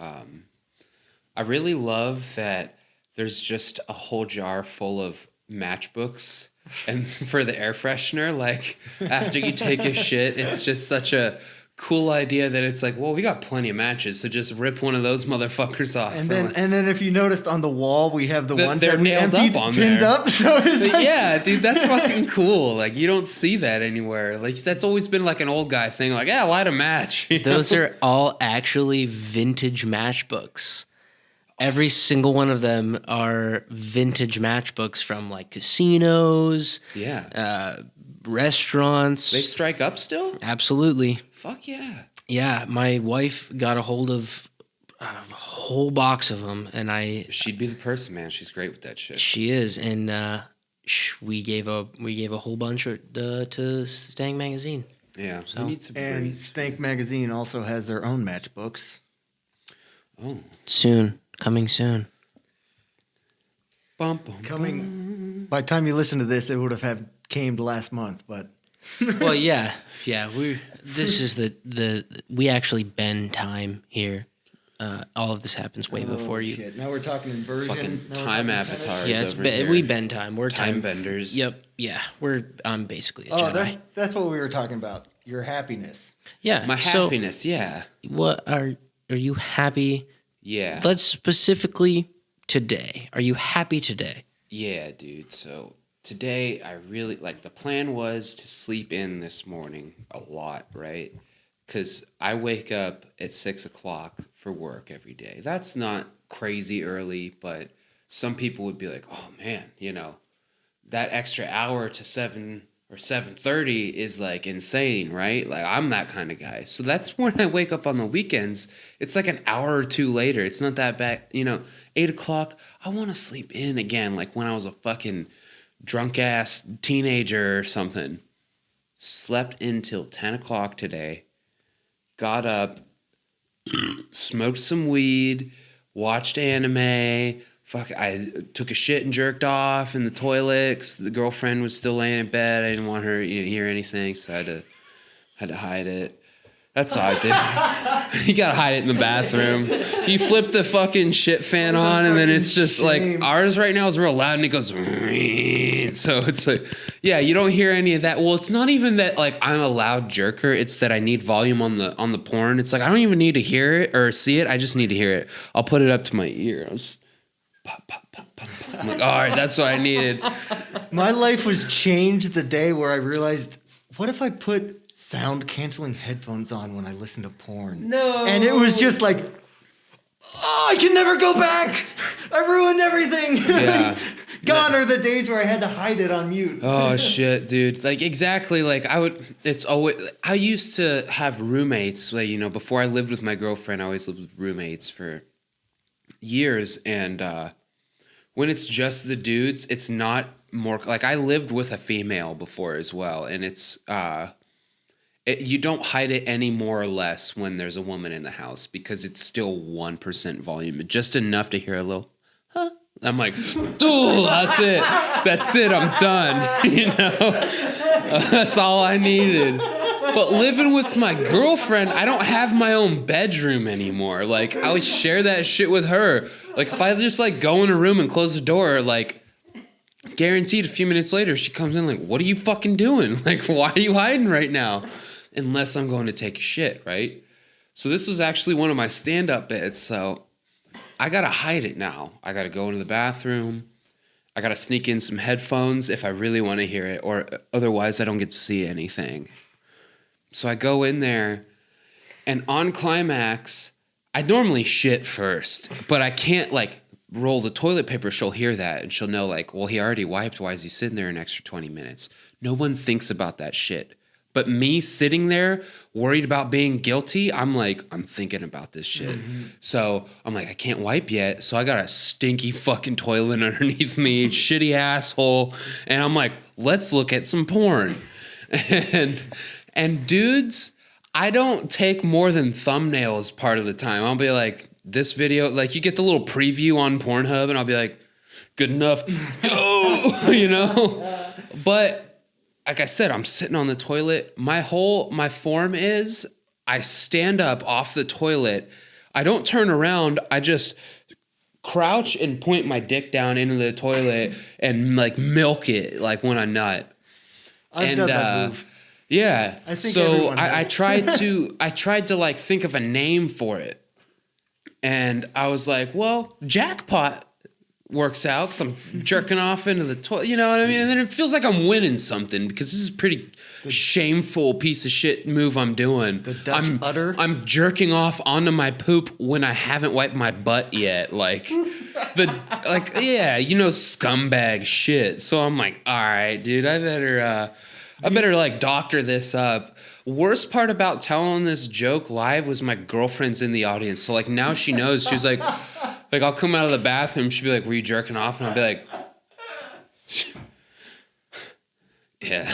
I really love that there's just a whole jar full of matchbooks and for the air freshener, like after you take a shit, it's just such a cool idea that it's like, well, we got plenty of matches, so just rip one of those motherfuckers off. And then if you noticed on the wall, we have the ones they're that we nailed emptied, up on pinned there. up. So it's like, Yeah, dude, that's fucking cool. Like you don't see that anywhere. Like that's always been like an old guy thing. Like, yeah, light a match. You know? Those are all actually vintage matchbooks. Every single one of them are vintage matchbooks from like casinos, restaurants. They strike up still? Absolutely. Fuck yeah. Yeah, my wife got a hold of a whole box of them, and she'd be the person, man. She's great with that shit. She is, and we gave a whole bunch to Stank magazine. Yeah, so, we need some and breeds. Stank magazine also has their own matchbooks. Oh, coming soon. Bum, bum, Coming. By the time you listen to this, it would have came last month, but. Well, yeah. This is we actually bend time here. All of this happens way before you. Shit. Now we're talking inversion. fucking time avatars. Yeah, over here. we bend time. We're time benders. Yep. Yeah, I'm basically a Jedi. That's what we were talking about. Your happiness. Yeah. My happiness. Yeah. What are you happy? Yeah. Let's specifically today. Are you happy today? Yeah, dude. So today I really the plan was to sleep in this morning a lot, right? Because I wake up at 6 o'clock for work every day. That's not crazy early, but some people would be like, oh man, you know, that extra hour to 7 or 7:30 is like insane, right? Like I'm that kind of guy. So that's when I wake up on the weekends. It's like an hour or two later. It's not that bad. You know, 8 o'clock, I want to sleep in again, like when I was a fucking drunk ass teenager or something. Slept until 10 o'clock today. Got up, smoked some weed, watched anime. I took a shit and jerked off in the toilet 'cause the girlfriend was still laying in bed. I didn't want her to hear anything, so I had to hide it. That's all I did. You gotta hide it in the bathroom. You flip the fucking shit fan on, and then it's just like ours right now is real loud, and it goes. So it's like, yeah, you don't hear any of that. Well, it's not even that like I'm a loud jerker. It's that I need volume on the porn. It's like I don't even need to hear it or see it. I just need to hear it. I'll put it up to my ear. I'll just pop, pop, pop, pop, pop. I'm like, all right, that's what I needed. My life was changed the day where I realized, what if I put sound canceling headphones on when I listen to porn? No. And it was just like, oh, I can never go back. I ruined everything. Yeah. Gone are the days where I had to hide it on mute. Oh shit, dude. Like exactly like I used to have roommates, like, you know, before I lived with my girlfriend, I always lived with roommates for years, and when it's just the dudes, it's not more like I lived with a female before as well, and it's you don't hide it any more or less when there's a woman in the house because it's still 1% volume, just enough to hear a little, huh? I'm like, dude, that's it, I'm done, you know? That's all I needed. But living with my girlfriend, I don't have my own bedroom anymore. Like, I would share that shit with her. Like, if I just, like, go in a room and close the door, like, guaranteed a few minutes later, she comes in like, what are you fucking doing? Like, why are you hiding right now? Unless I'm going to take a shit, right? So this was actually one of my stand-up bits. So I got to hide it now. I got to go into the bathroom. I got to sneak in some headphones if I really want to hear it, or otherwise I don't get to see anything. So I go in there, and on climax, I normally shit first, but I can't like roll the toilet paper. She'll hear that and she'll know like, well, he already wiped. Why is he sitting there an extra 20 minutes? No one thinks about that shit. But me sitting there worried about being guilty, I'm like, I'm thinking about this shit. Mm-hmm. So I'm like, I can't wipe yet. So I got a stinky fucking toilet underneath me, shitty asshole. And I'm like, let's look at some porn. And dudes, I don't take more than thumbnails part of the time. I'll be like, this video, like you get the little preview on Pornhub and I'll be like, good enough. You know? But like I said, I'm sitting on the toilet. My form is I stand up off the toilet. I don't turn around. I just crouch and point my dick down into the toilet and like milk it like when I nut. I've done that move. Yeah. I think so I tried to like think of a name for it. And I was like, well, jackpot works out because I'm jerking off into the toilet, you know what I mean? And then it feels like I'm winning something because this is a pretty shameful piece of shit move I'm doing. The Dutch udder? I'm jerking off onto my poop when I haven't wiped my butt yet. Like, scumbag shit. So I'm like, all right, dude, I better like doctor this up. Worst part about telling this joke live was my girlfriend's in the audience. So like now she knows. She's like I'll come out of the bathroom. She'll be like, were you jerking off? And I'll be like, yeah.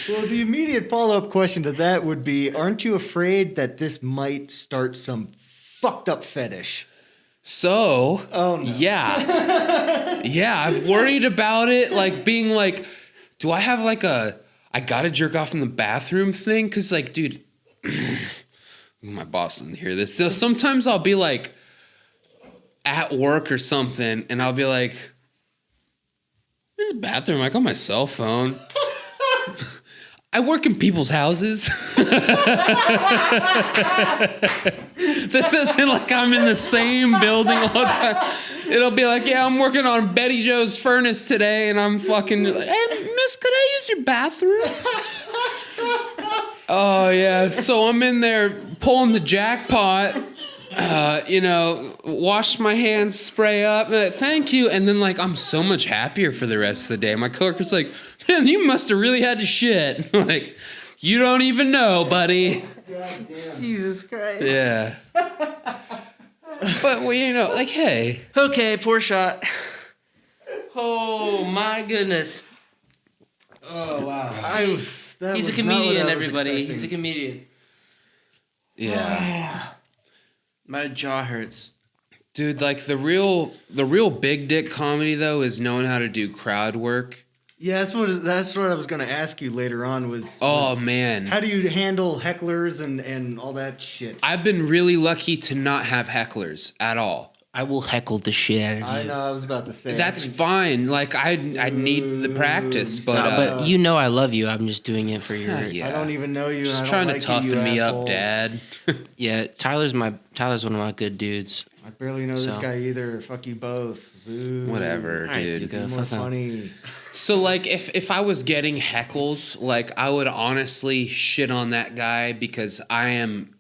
Well, the immediate follow-up question to that would be, aren't you afraid that this might start some fucked up fetish? So, oh, no. Yeah. Yeah, I've worried about it, like being like, do I have like I gotta jerk off in the bathroom thing? Because like, dude, my boss didn't hear this. So sometimes I'll be like at work or something, and I'll be like, I'm in the bathroom, like on my cell phone. I work in people's houses. This isn't like I'm in the same building all the time. It'll be like, yeah, I'm working on Betty Jo's furnace today, and I'm fucking like, hey, miss, could I use your bathroom? Oh, yeah. So I'm in there pulling the jackpot, wash my hands, spray up, thank you. And then, like, I'm so much happier for the rest of the day. My coworker's like, man, you must have really had to shit. Like, you don't even know, buddy. Jesus Christ. Yeah. But, well, like, hey. Okay, poor shot. Oh, my goodness. Oh, wow. He's a comedian, everybody. He's a comedian. Yeah. My jaw hurts. Dude, like, the real big dick comedy, though, is knowing how to do crowd work. Yeah, that's what I was going to ask you later on was... man. How do you handle hecklers and all that shit? I've been really lucky to not have hecklers at all. I will heckle the shit out of you. I know, I was about to say. That's fine. Like, I need the practice, but... but you know I love you. I'm just doing it for your... Yeah. I don't even know you. Just trying to toughen me up, Dad. Yeah, Tyler's one of my good dudes. I barely know this guy either. Fuck you both. Boo. Whatever, dude. Be more funny. So, like, if I was getting heckled, like, I would honestly shit on that guy because I am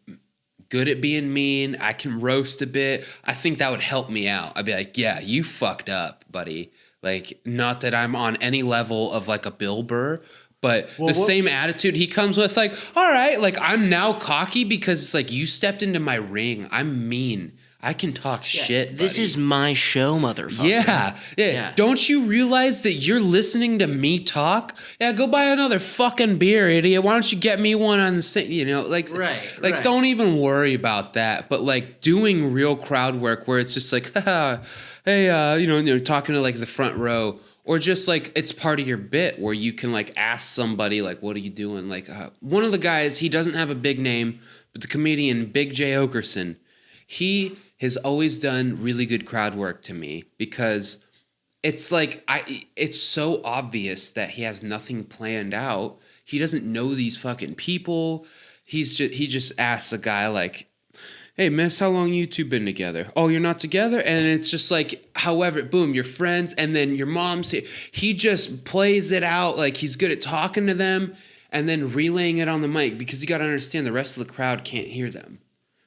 good at being mean. I can roast a bit. I think that would help me out. I'd be like, yeah, you fucked up, buddy. Like, not that I'm on any level of, like, a Bill Burr, but same attitude he comes with, like, all right, like, I'm now cocky because it's like, you stepped into my ring. I'm mean. I can talk shit, buddy. This is my show, motherfucker. Yeah. Don't you realize that you're listening to me talk? Yeah, go buy another fucking beer, idiot. Why don't you get me one on the same, right. Don't even worry about that. But, like, doing real crowd work where it's just like, hey, talking to, like, the front row. Or just, like, it's part of your bit where you can, like, ask somebody, like, what are you doing? Like, one of the guys, he doesn't have a big name, but the comedian Big J. Okerson, he has always done really good crowd work to me because it's like it's so obvious that he has nothing planned out. He doesn't know these fucking people. He just asks a guy like, hey, miss, how long you two been together? Oh, you're not together? And it's just like, however, boom, you're friends. And then your mom's here. He just plays it out like he's good at talking to them and then relaying it on the mic because you got to understand the rest of the crowd can't hear them.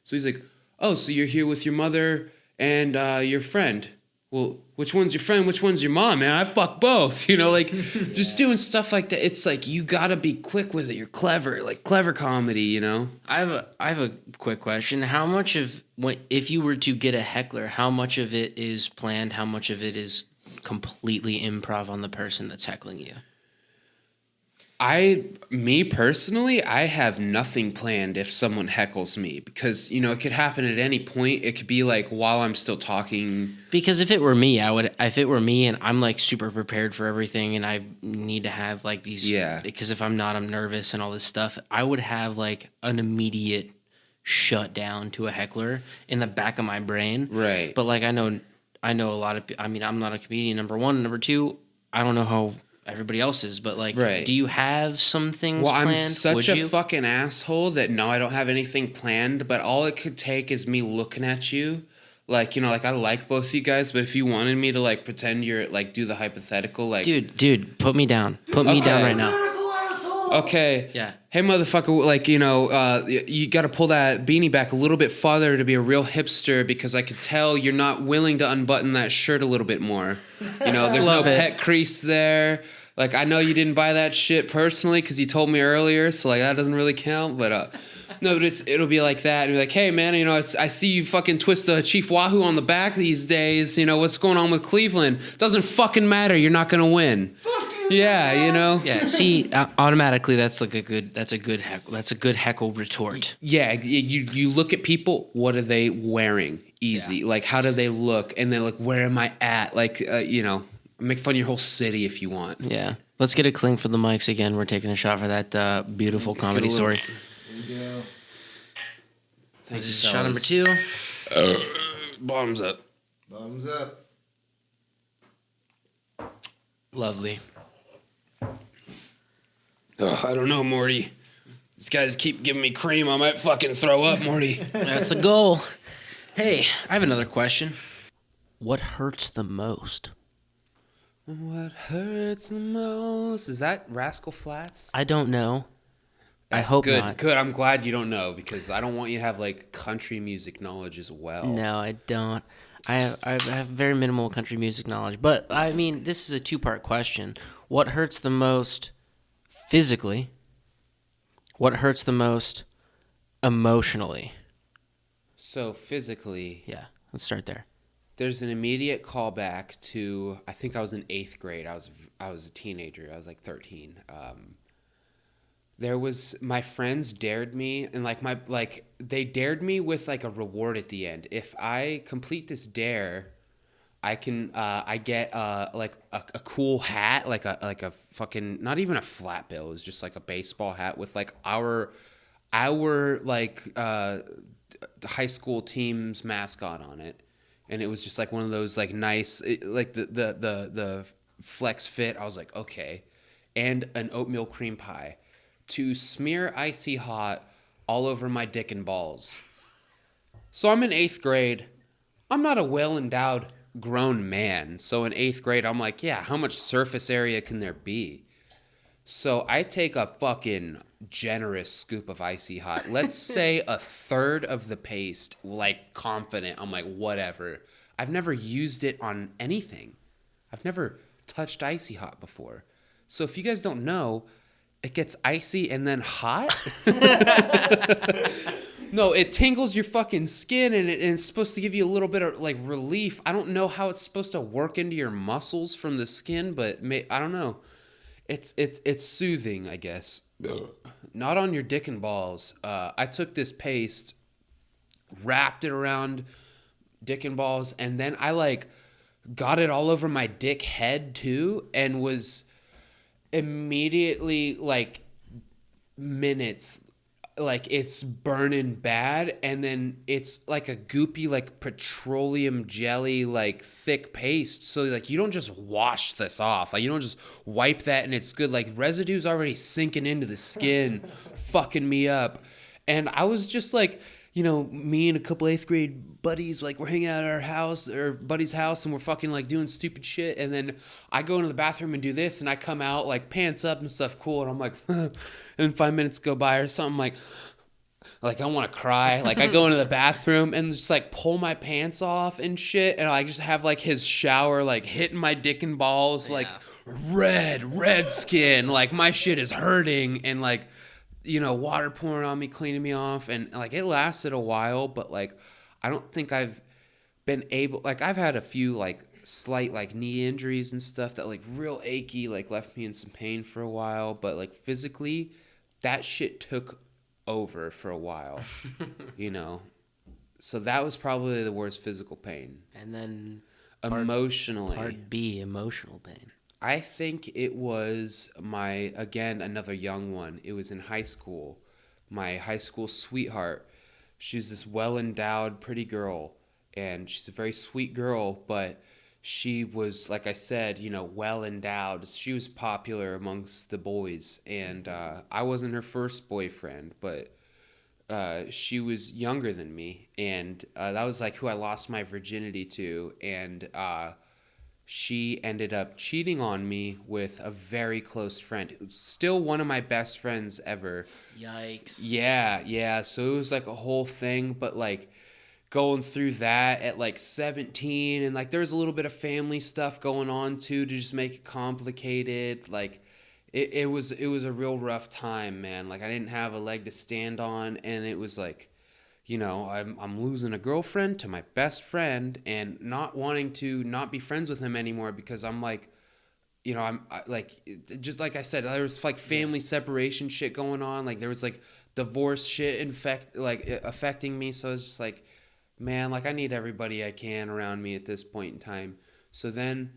So he's like, oh, so you're here with your mother and your friend. Well, which one's your friend? Which one's your mom, man? I fuck both. You know, like just doing stuff like that. It's like you gotta be quick with it. You're clever, like clever comedy. You know. I have a quick question. How much of if you were to get a heckler, how much of it is planned? How much of it is completely improv on the person that's heckling you? Me personally, I have nothing planned if someone heckles me because, you know, it could happen at any point. It could be like while I'm still talking. Because if it were me, and I'm like super prepared for everything and I need to have like these. Yeah. Because if I'm not, I'm nervous and all this stuff. I would have like an immediate shut down to a heckler in the back of my brain. Right. But like I know a lot of, I mean, I'm not a comedian, number one. Number two, I don't know how everybody else is, but like, right. Do you have some things planned? I'm such a fucking asshole that no, I don't have anything planned, but all it could take is me looking at you. Like, you know, like I like both of you guys, but if you wanted me to like pretend you're like do the hypothetical, like dude, put me down. Put me down right now. Okay. Yeah. Hey, motherfucker, like, you know, you got to pull that beanie back a little bit farther to be a real hipster because I could tell you're not willing to unbutton that shirt a little bit more. You know, there's no pet crease there. Like, I know you didn't buy that shit personally because you told me earlier, so, like, that doesn't really count. But, no, but it'll be like that. And be like, hey, man, you know, I see you fucking twist the Chief Wahoo on the back these days. You know, what's going on with Cleveland? Doesn't fucking matter. You're not going to win. Yeah, you know. Yeah. See, automatically, that's a good heckle retort. Yeah, you look at people. What are they wearing? Easy. Yeah. Like, how do they look? And then like, where am I at? Like, you know, make fun of your whole city if you want. Yeah. Let's get a cling for the mics again. We're taking a shot for that beautiful comedy story. There you go. Thank you. Shot number 2. Bottoms up. Bottoms up. Lovely. Oh, I don't know, Morty. These guys keep giving me cream. I might fucking throw up, Morty. That's the goal. Hey, I have another question. What hurts the most? What hurts the most? Is that Rascal Flatts? I don't know. That's I hope good. not. Good. I'm glad you don't know because I don't want you to have like country music knowledge as well. No, I don't. I have very minimal country music knowledge. But, I mean, this is a 2-part question. What hurts the most physically? What hurts the most emotionally? So, physically... Yeah, let's start there. There's an immediate callback to... I think I was in 8th grade. I was a teenager. I was like 13. There was my friends dared me and they dared me with like a reward at the end. If I complete this dare, I can I get like a cool hat, like a fucking not even a flat bill, it was just like a baseball hat with like our like high school team's mascot on it, and it was just like one of those like nice like the flex fit. I was like, okay, and an oatmeal cream pie to smear icy hot all over my dick and balls. So I'm in 8th grade. I'm not a well-endowed grown man. So in 8th grade, I'm like, yeah, how much surface area can there be? So I take a fucking generous scoop of icy hot. Let's say a third of the paste, like confident. I'm like, whatever. I've never used it on anything. I've never touched icy hot before. So if you guys don't know, it gets icy and then hot? No, it tingles your fucking skin and it's supposed to give you a little bit of like relief. I don't know how it's supposed to work into your muscles from the skin, but I don't know. It's soothing, I guess. Not on your dick and balls. I took this paste, wrapped it around dick and balls, and then I like got it all over my dick head too, and was immediately like minutes like it's burning bad, and then it's like a goopy like petroleum jelly like thick paste, so like you don't just wash this off, like you don't just wipe that and it's good, like residue's already sinking into the skin fucking me up. And I was just like you know, me and a couple 8th grade buddies, like, we're hanging out at our house or buddy's house and we're fucking, like, doing stupid shit. And then I go into the bathroom and do this and I come out, like, pants up and stuff, cool. And I'm like, and 5 minutes go by or something, like I want to cry. Like, I go into the bathroom and just, like, pull my pants off and shit. And I just have, like, his shower, like, hitting my dick and balls, like, red skin. Like, my shit is hurting and, like, you know, water pouring on me, cleaning me off. And, like, it lasted a while, but, like, I don't think I've been able, like, I've had a few, like, slight, like, knee injuries and stuff that, like, real achy, like, left me in some pain for a while. But, like, physically, that shit took over for a while, you know? So that was probably the worst physical pain. And then emotionally. Part B, emotional pain. I think it was again, another young one. It was in high school. My high school sweetheart. She was this well-endowed, pretty girl. And she's a very sweet girl, but she was, like I said, you know, well-endowed. She was popular amongst the boys. And I wasn't her first boyfriend, but she was younger than me. And that was, like, who I lost my virginity to. And she ended up cheating on me with a very close friend. Still one of my best friends ever. Yikes. Yeah. So it was, like, a whole thing. But, like, going through that at, like, 17. And, like, there was a little bit of family stuff going on, too, to just make it complicated. Like, it was a real rough time, man. Like, I didn't have a leg to stand on. And it was, like, you know, I'm losing a girlfriend to my best friend and not wanting to not be friends with him anymore because I'm like, you know, just like I said, there was, like, family separation shit going on. Like, there was, like, divorce shit affecting me. So it's just like, man, like, I need everybody I can around me at this point in time. So then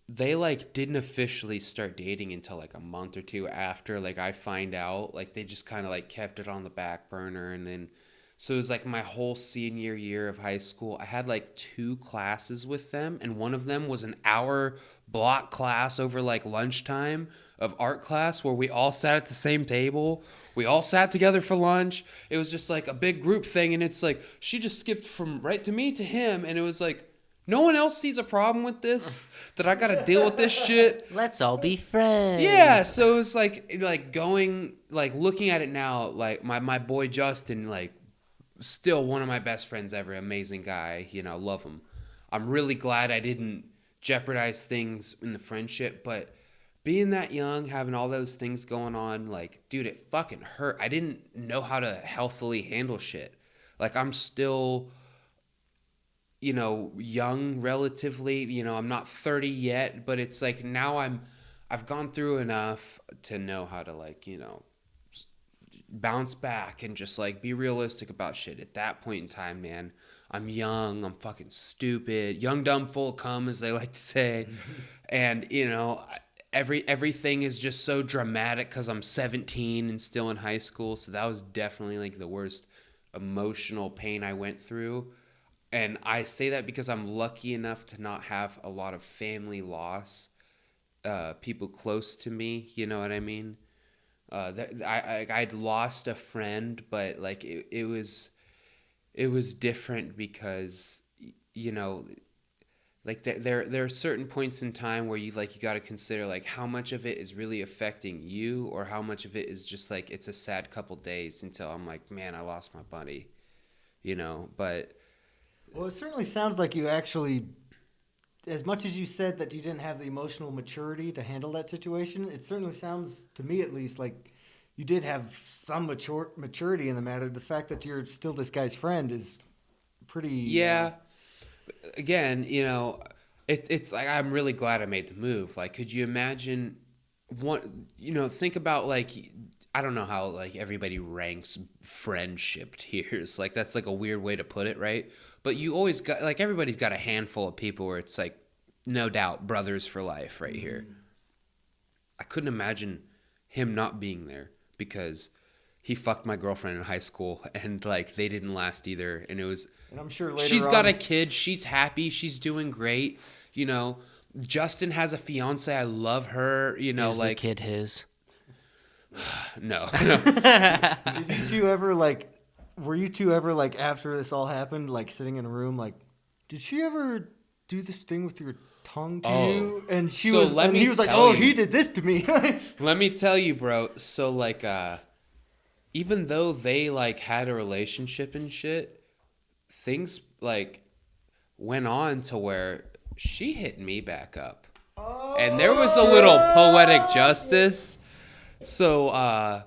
they, like, didn't officially start dating until, like, a month or two after, like, I find out. Like, they just kind of, like, kept it on the back burner. And then so it was, like, my whole senior year of high school. I had, like, 2 classes with them, and one of them was an hour block class over, like, lunchtime of art class where we all sat at the same table. We all sat together for lunch. It was just, like, a big group thing, and it's, like, she just skipped from right to me to him, and it was, like, no one else sees a problem with this, that I got to deal with this shit. Let's all be friends. Yeah, so it was, like going, like, looking at it now, like, my boy Justin, like, still one of my best friends ever, amazing guy, you know, love him. I'm really glad I didn't jeopardize things in the friendship, but being that young, having all those things going on, like, dude, it fucking hurt. I didn't know how to healthily handle shit. Like, I'm still, you know, young relatively, you know, I'm not 30 yet, but it's like now I've gone through enough to know how to, like, you know, bounce back and just, like, be realistic about shit. At that point in time, man, I'm young, I'm fucking stupid, young, dumb, full of cum, as they like to say. And, you know, everything is just so dramatic because I'm 17 and still in high school. So that was definitely, like, the worst emotional pain I went through. And I say that because I'm lucky enough to not have a lot of family loss, people close to me, you know what I mean? I'd lost a friend, but, like, it was different because, you know, like, there are certain points in time where you got to consider, like, how much of it is really affecting you or how much of it is just, like, it's a sad couple days until I'm like, man, I lost my buddy, you know. But well, it certainly sounds like you actually, as much as you said that you didn't have the emotional maturity to handle that situation, it certainly sounds, to me at least, like you did have some maturity in the matter. The fact that you're still this guy's friend is pretty... Yeah. Again, you know, it's like, I'm really glad I made the move. Like, could you imagine think about, like, I don't know how, like, everybody ranks friendship tiers. Like, that's, like, a weird way to put it, right? But you always got, like, everybody's got a handful of people where it's, like, no doubt, brothers for life right here. I couldn't imagine him not being there because he fucked my girlfriend in high school and, like, they didn't last either. And it was... And I'm sure later she's got a kid. She's happy. She's doing great. You know, Justin has a fiance. I love her. You know, is like... the kid his? No. Did you ever, like... were you two ever like after this all happened, like sitting in a room, like, did she ever do this thing with your tongue to you? And he was like, oh, he did this to me. Let me tell you, bro. So like, even though they like had a relationship and shit, things like went on to where she hit me back up. Oh. And there was a little poetic justice. So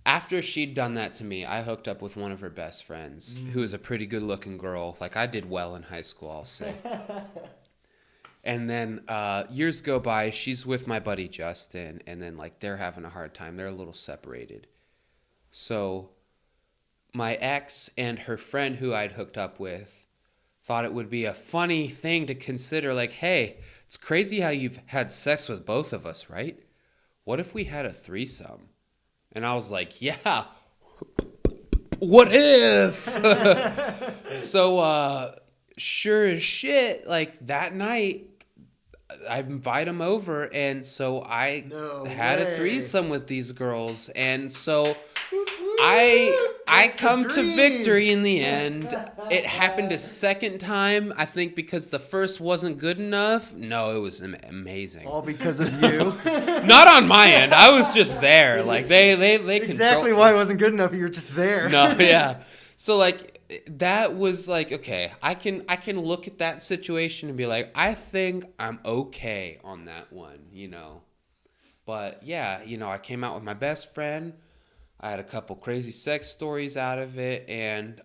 after she'd done that to me, I hooked up with one of her best friends, who was a pretty good looking girl. Like I did well in high school, I'll say. And then years go by, she's with my buddy Justin, and then like they're having a hard time. They're a little separated. So my ex and her friend who I'd hooked up with thought it would be a funny thing to consider, like, hey, it's crazy how you've had sex with both of us, right? What if we had a threesome? And I was like, yeah, what if? So sure as shit, like that night, I invite them over, and so I had a threesome with these girls, and so I come to victory in the end. It happened a second time, I think, because the first wasn't good enough. No, it was amazing. All because of you. Not on my end. I was just there. Like they exactly why it wasn't good enough. You were just there. No, yeah. So like that was like, okay, I can look at that situation and be like, I think I'm okay on that one, you know. But yeah, you know, I came out with my best friend. I had a couple crazy sex stories out of it, and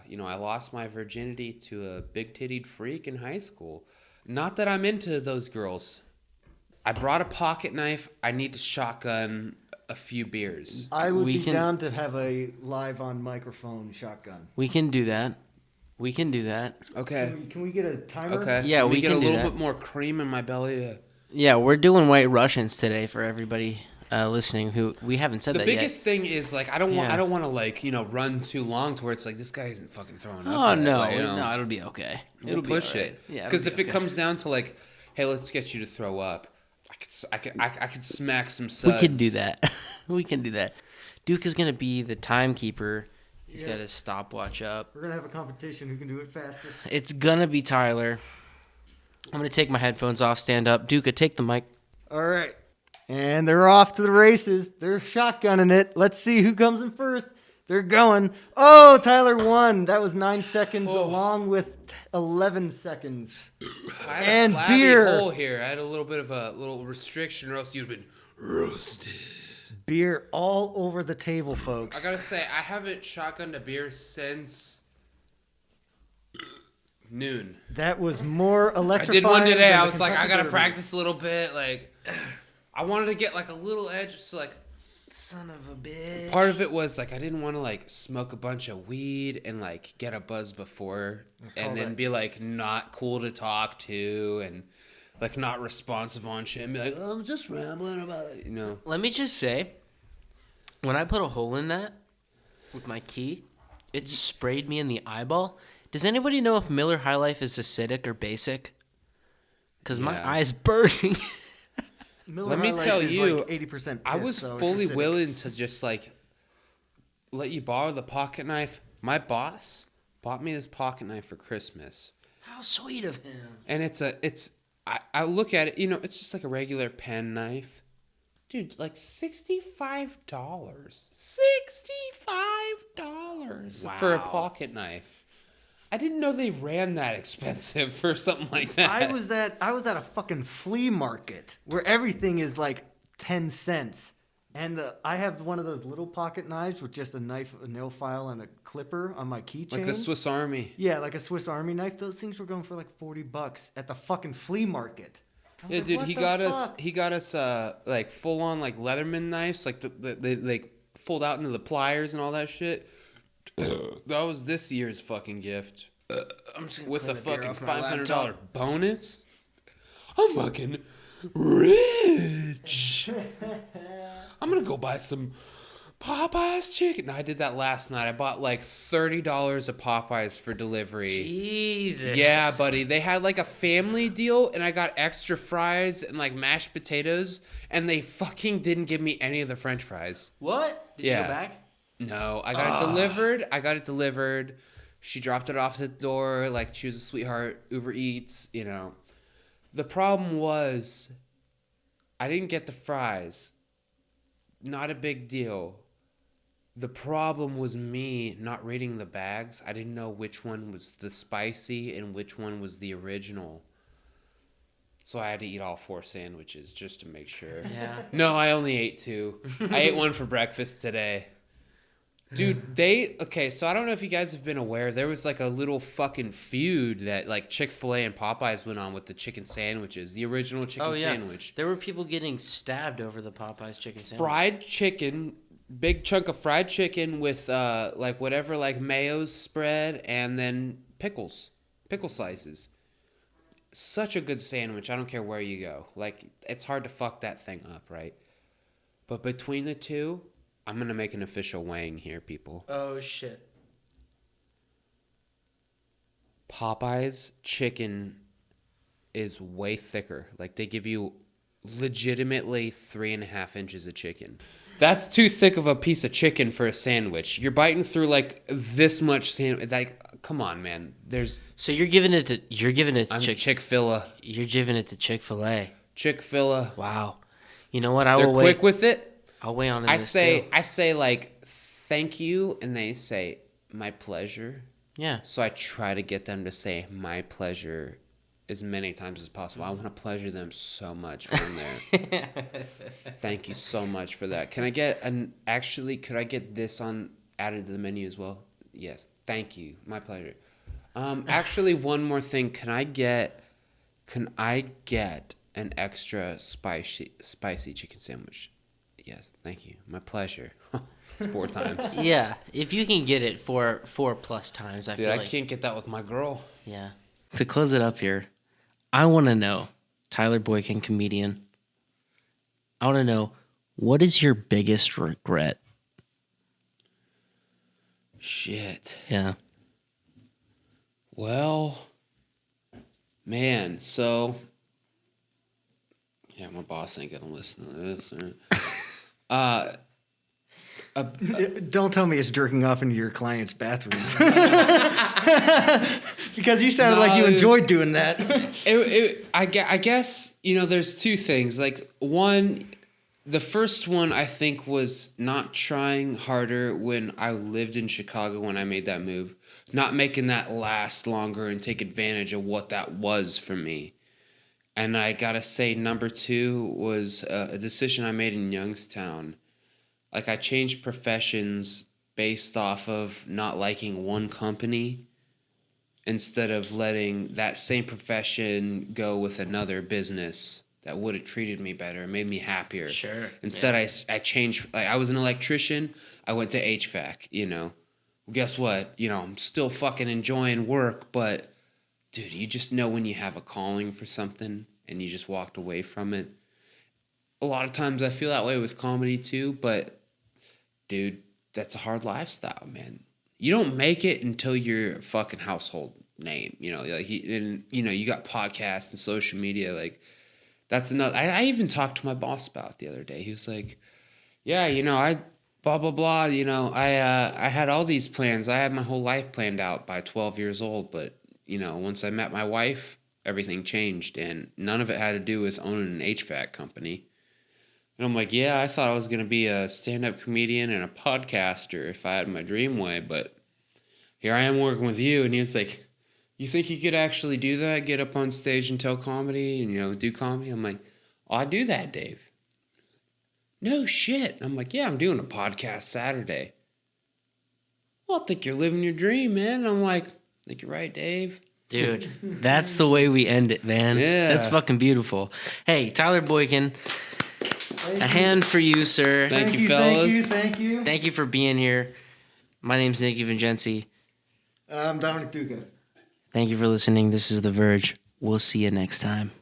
you know, I lost my virginity to a big-tittied freak in high school. Not that I'm into those girls. I brought a pocket knife. I need to shotgun a few beers. I would be down to have a live on microphone shotgun. We can do that. Okay. Can we get a timer? Okay. Yeah, we can get a do little that. bit more cream in my belly. Yeah, we're doing White Russians today for everybody listening who we haven't said that yet. The biggest thing is like I don't want to like, you know, run too long to where it's like this guy isn't fucking throwing up. Oh no, like, you know, no, it'll be okay. It'll push be it. Yeah, because if it comes down to like, hey, let's get you to throw up, I could smack some suds. We can do that. We can do that. Duke is gonna be the timekeeper. He's got his stopwatch up. We're gonna have a competition who can do it fastest. It's gonna be Tyler. I'm gonna take my headphones off. Stand up, Duke. Take the mic. All right. And they're off to the races. They're shotgunning it. Let's see who comes in first. They're going. Oh, Tyler won. That was 9 seconds along with 11 seconds. I had a beer hole here. I had a little bit of a little restriction, or else you'd been roasted. Beer all over the table, folks. I gotta say, I haven't shotgunned a beer since noon. That was more electrifying. I did one today. I was like, I gotta practice a little bit. Like, I wanted to get like a little edge, so like, son of a bitch. Part of it was like I didn't want to like smoke a bunch of weed and like get a buzz before, and then be like not cool to talk to, and like not responsive on shit, and be like, oh, I'm just rambling about it, you know. Let me just say, when I put a hole in that with my key, it sprayed me in the eyeball. Does anybody know if Miller High Life is acidic or basic? Because my eye's burning. Let me tell you, like 80% I was fully willing to just like let you borrow the pocket knife. My boss bought me this pocket knife for Christmas. How sweet of him. And I look at it, you know, it's just like a regular pen knife. Dude, like $65. $65 for a pocket knife. I didn't know they ran that expensive for something like that. I was at a fucking flea market where everything is like 10 cents. And I have one of those little pocket knives with just a knife, a nail file, and a clipper on my keychain. Like a Swiss Army. Yeah, like a Swiss Army knife. Those things were going for like $40 at the fucking flea market. Yeah, like, dude, he got us like full on like Leatherman knives, like they like fold out into the pliers and all that shit. That was this year's fucking gift. I'm just with a fucking $500 bonus. I'm fucking rich. I'm gonna go buy some Popeyes chicken. I did that last night. I bought like $30 of Popeyes for delivery. Jesus. Yeah, buddy. They had like a family deal, and I got extra fries and like mashed potatoes, and they fucking didn't give me any of the French fries. What? Did you go back? No, I got it delivered. She dropped it off at the door like she was a sweetheart. Uber Eats, you know. The problem was I didn't get the fries. Not a big deal. The problem was me not reading the bags. I didn't know which one was the spicy and which one was the original. So I had to eat all 4 sandwiches just to make sure. Yeah. No, I only ate 2. I ate one for breakfast today. Dude, so I don't know if you guys have been aware, there was like a little fucking feud that like Chick-fil-A and Popeyes went on with the chicken sandwiches, the original chicken sandwich. There were people getting stabbed over the Popeyes chicken sandwich. Fried chicken, big chunk of fried chicken with like whatever like mayo's spread and then pickle slices. Such a good sandwich. I don't care where you go. Like, it's hard to fuck that thing up, right? But between the two, I'm going to make an official weighing here, people. Oh, shit. Popeye's chicken is way thicker. Like, they give you legitimately 3.5 inches of chicken. That's too thick of a piece of chicken for a sandwich. You're biting through like this much sandwich. Like, come on, man. So you're giving it to Chick-fil-A. You're giving it to Chick-fil-A. Chick-fil-A. Wow. You know what? They're quick with it. I'll weigh on it. I say like thank you, and they say my pleasure. Yeah. So I try to get them to say my pleasure as many times as possible. I want to pleasure them so much when I'm there. Thank you so much for that. Could I get this added to the menu as well? Yes. Thank you. My pleasure. Actually, one more thing. Can I get an extra spicy chicken sandwich? Yes. Thank you. My pleasure. It's 4 times. Yeah. If you can get it 4 plus times, I feel like. Dude, I can't get that with my girl. Yeah. To close it up here, I want to know, Tyler Boykin, comedian, I want to know, what is your biggest regret? Shit. Yeah. Well, man, so... Yeah, my boss ain't going to listen to this. Don't tell me it's jerking off into your clients' bathrooms. Because you sounded like you enjoyed doing that. I guess, there's 2 things. Like, one, the first one I think was not trying harder when I lived in Chicago when I made that move. Not making that last longer and take advantage of what that was for me. And I gotta say, number 2 was a decision I made in Youngstown. Like, I changed professions based off of not liking one company instead of letting that same profession go with another business that would have treated me better, made me happier. Sure. Instead, I changed. Like, I was an electrician. I went to HVAC, Well, guess what? I'm still fucking enjoying work, but, dude, you just know when you have a calling for something and you just walked away from it. A lot of times I feel that way with comedy too, but dude, that's a hard lifestyle, man. You don't make it until you're a fucking household name, you got podcasts and social media. Like, that's another. I even talked to my boss about it the other day. He was like, "Yeah, I blah blah blah. I had all these plans. I had my whole life planned out by 12 years old, but once I met my wife, everything changed, and none of it had to do with owning an HVAC company." And I'm like, yeah, I thought I was going to be a stand-up comedian and a podcaster if I had my dream way, but here I am working with you. And he's like, you think you could actually do that? Get up on stage and tell comedy and, do comedy? I'm like, oh, I do that, Dave. No shit. And I'm like, yeah, I'm doing a podcast Saturday. Well, I think you're living your dream, man. And I'm like, I think you're right, Dave. Dude, that's the way we end it, man. Yeah. That's fucking beautiful. Hey, Tyler Boykin. A hand for you, sir. Thank you, fellas. Thank you. Thank you for being here. My name's Nicky Vincenzi. I'm Dominic Duca. Thank you for listening. This is The Verge. We'll see you next time.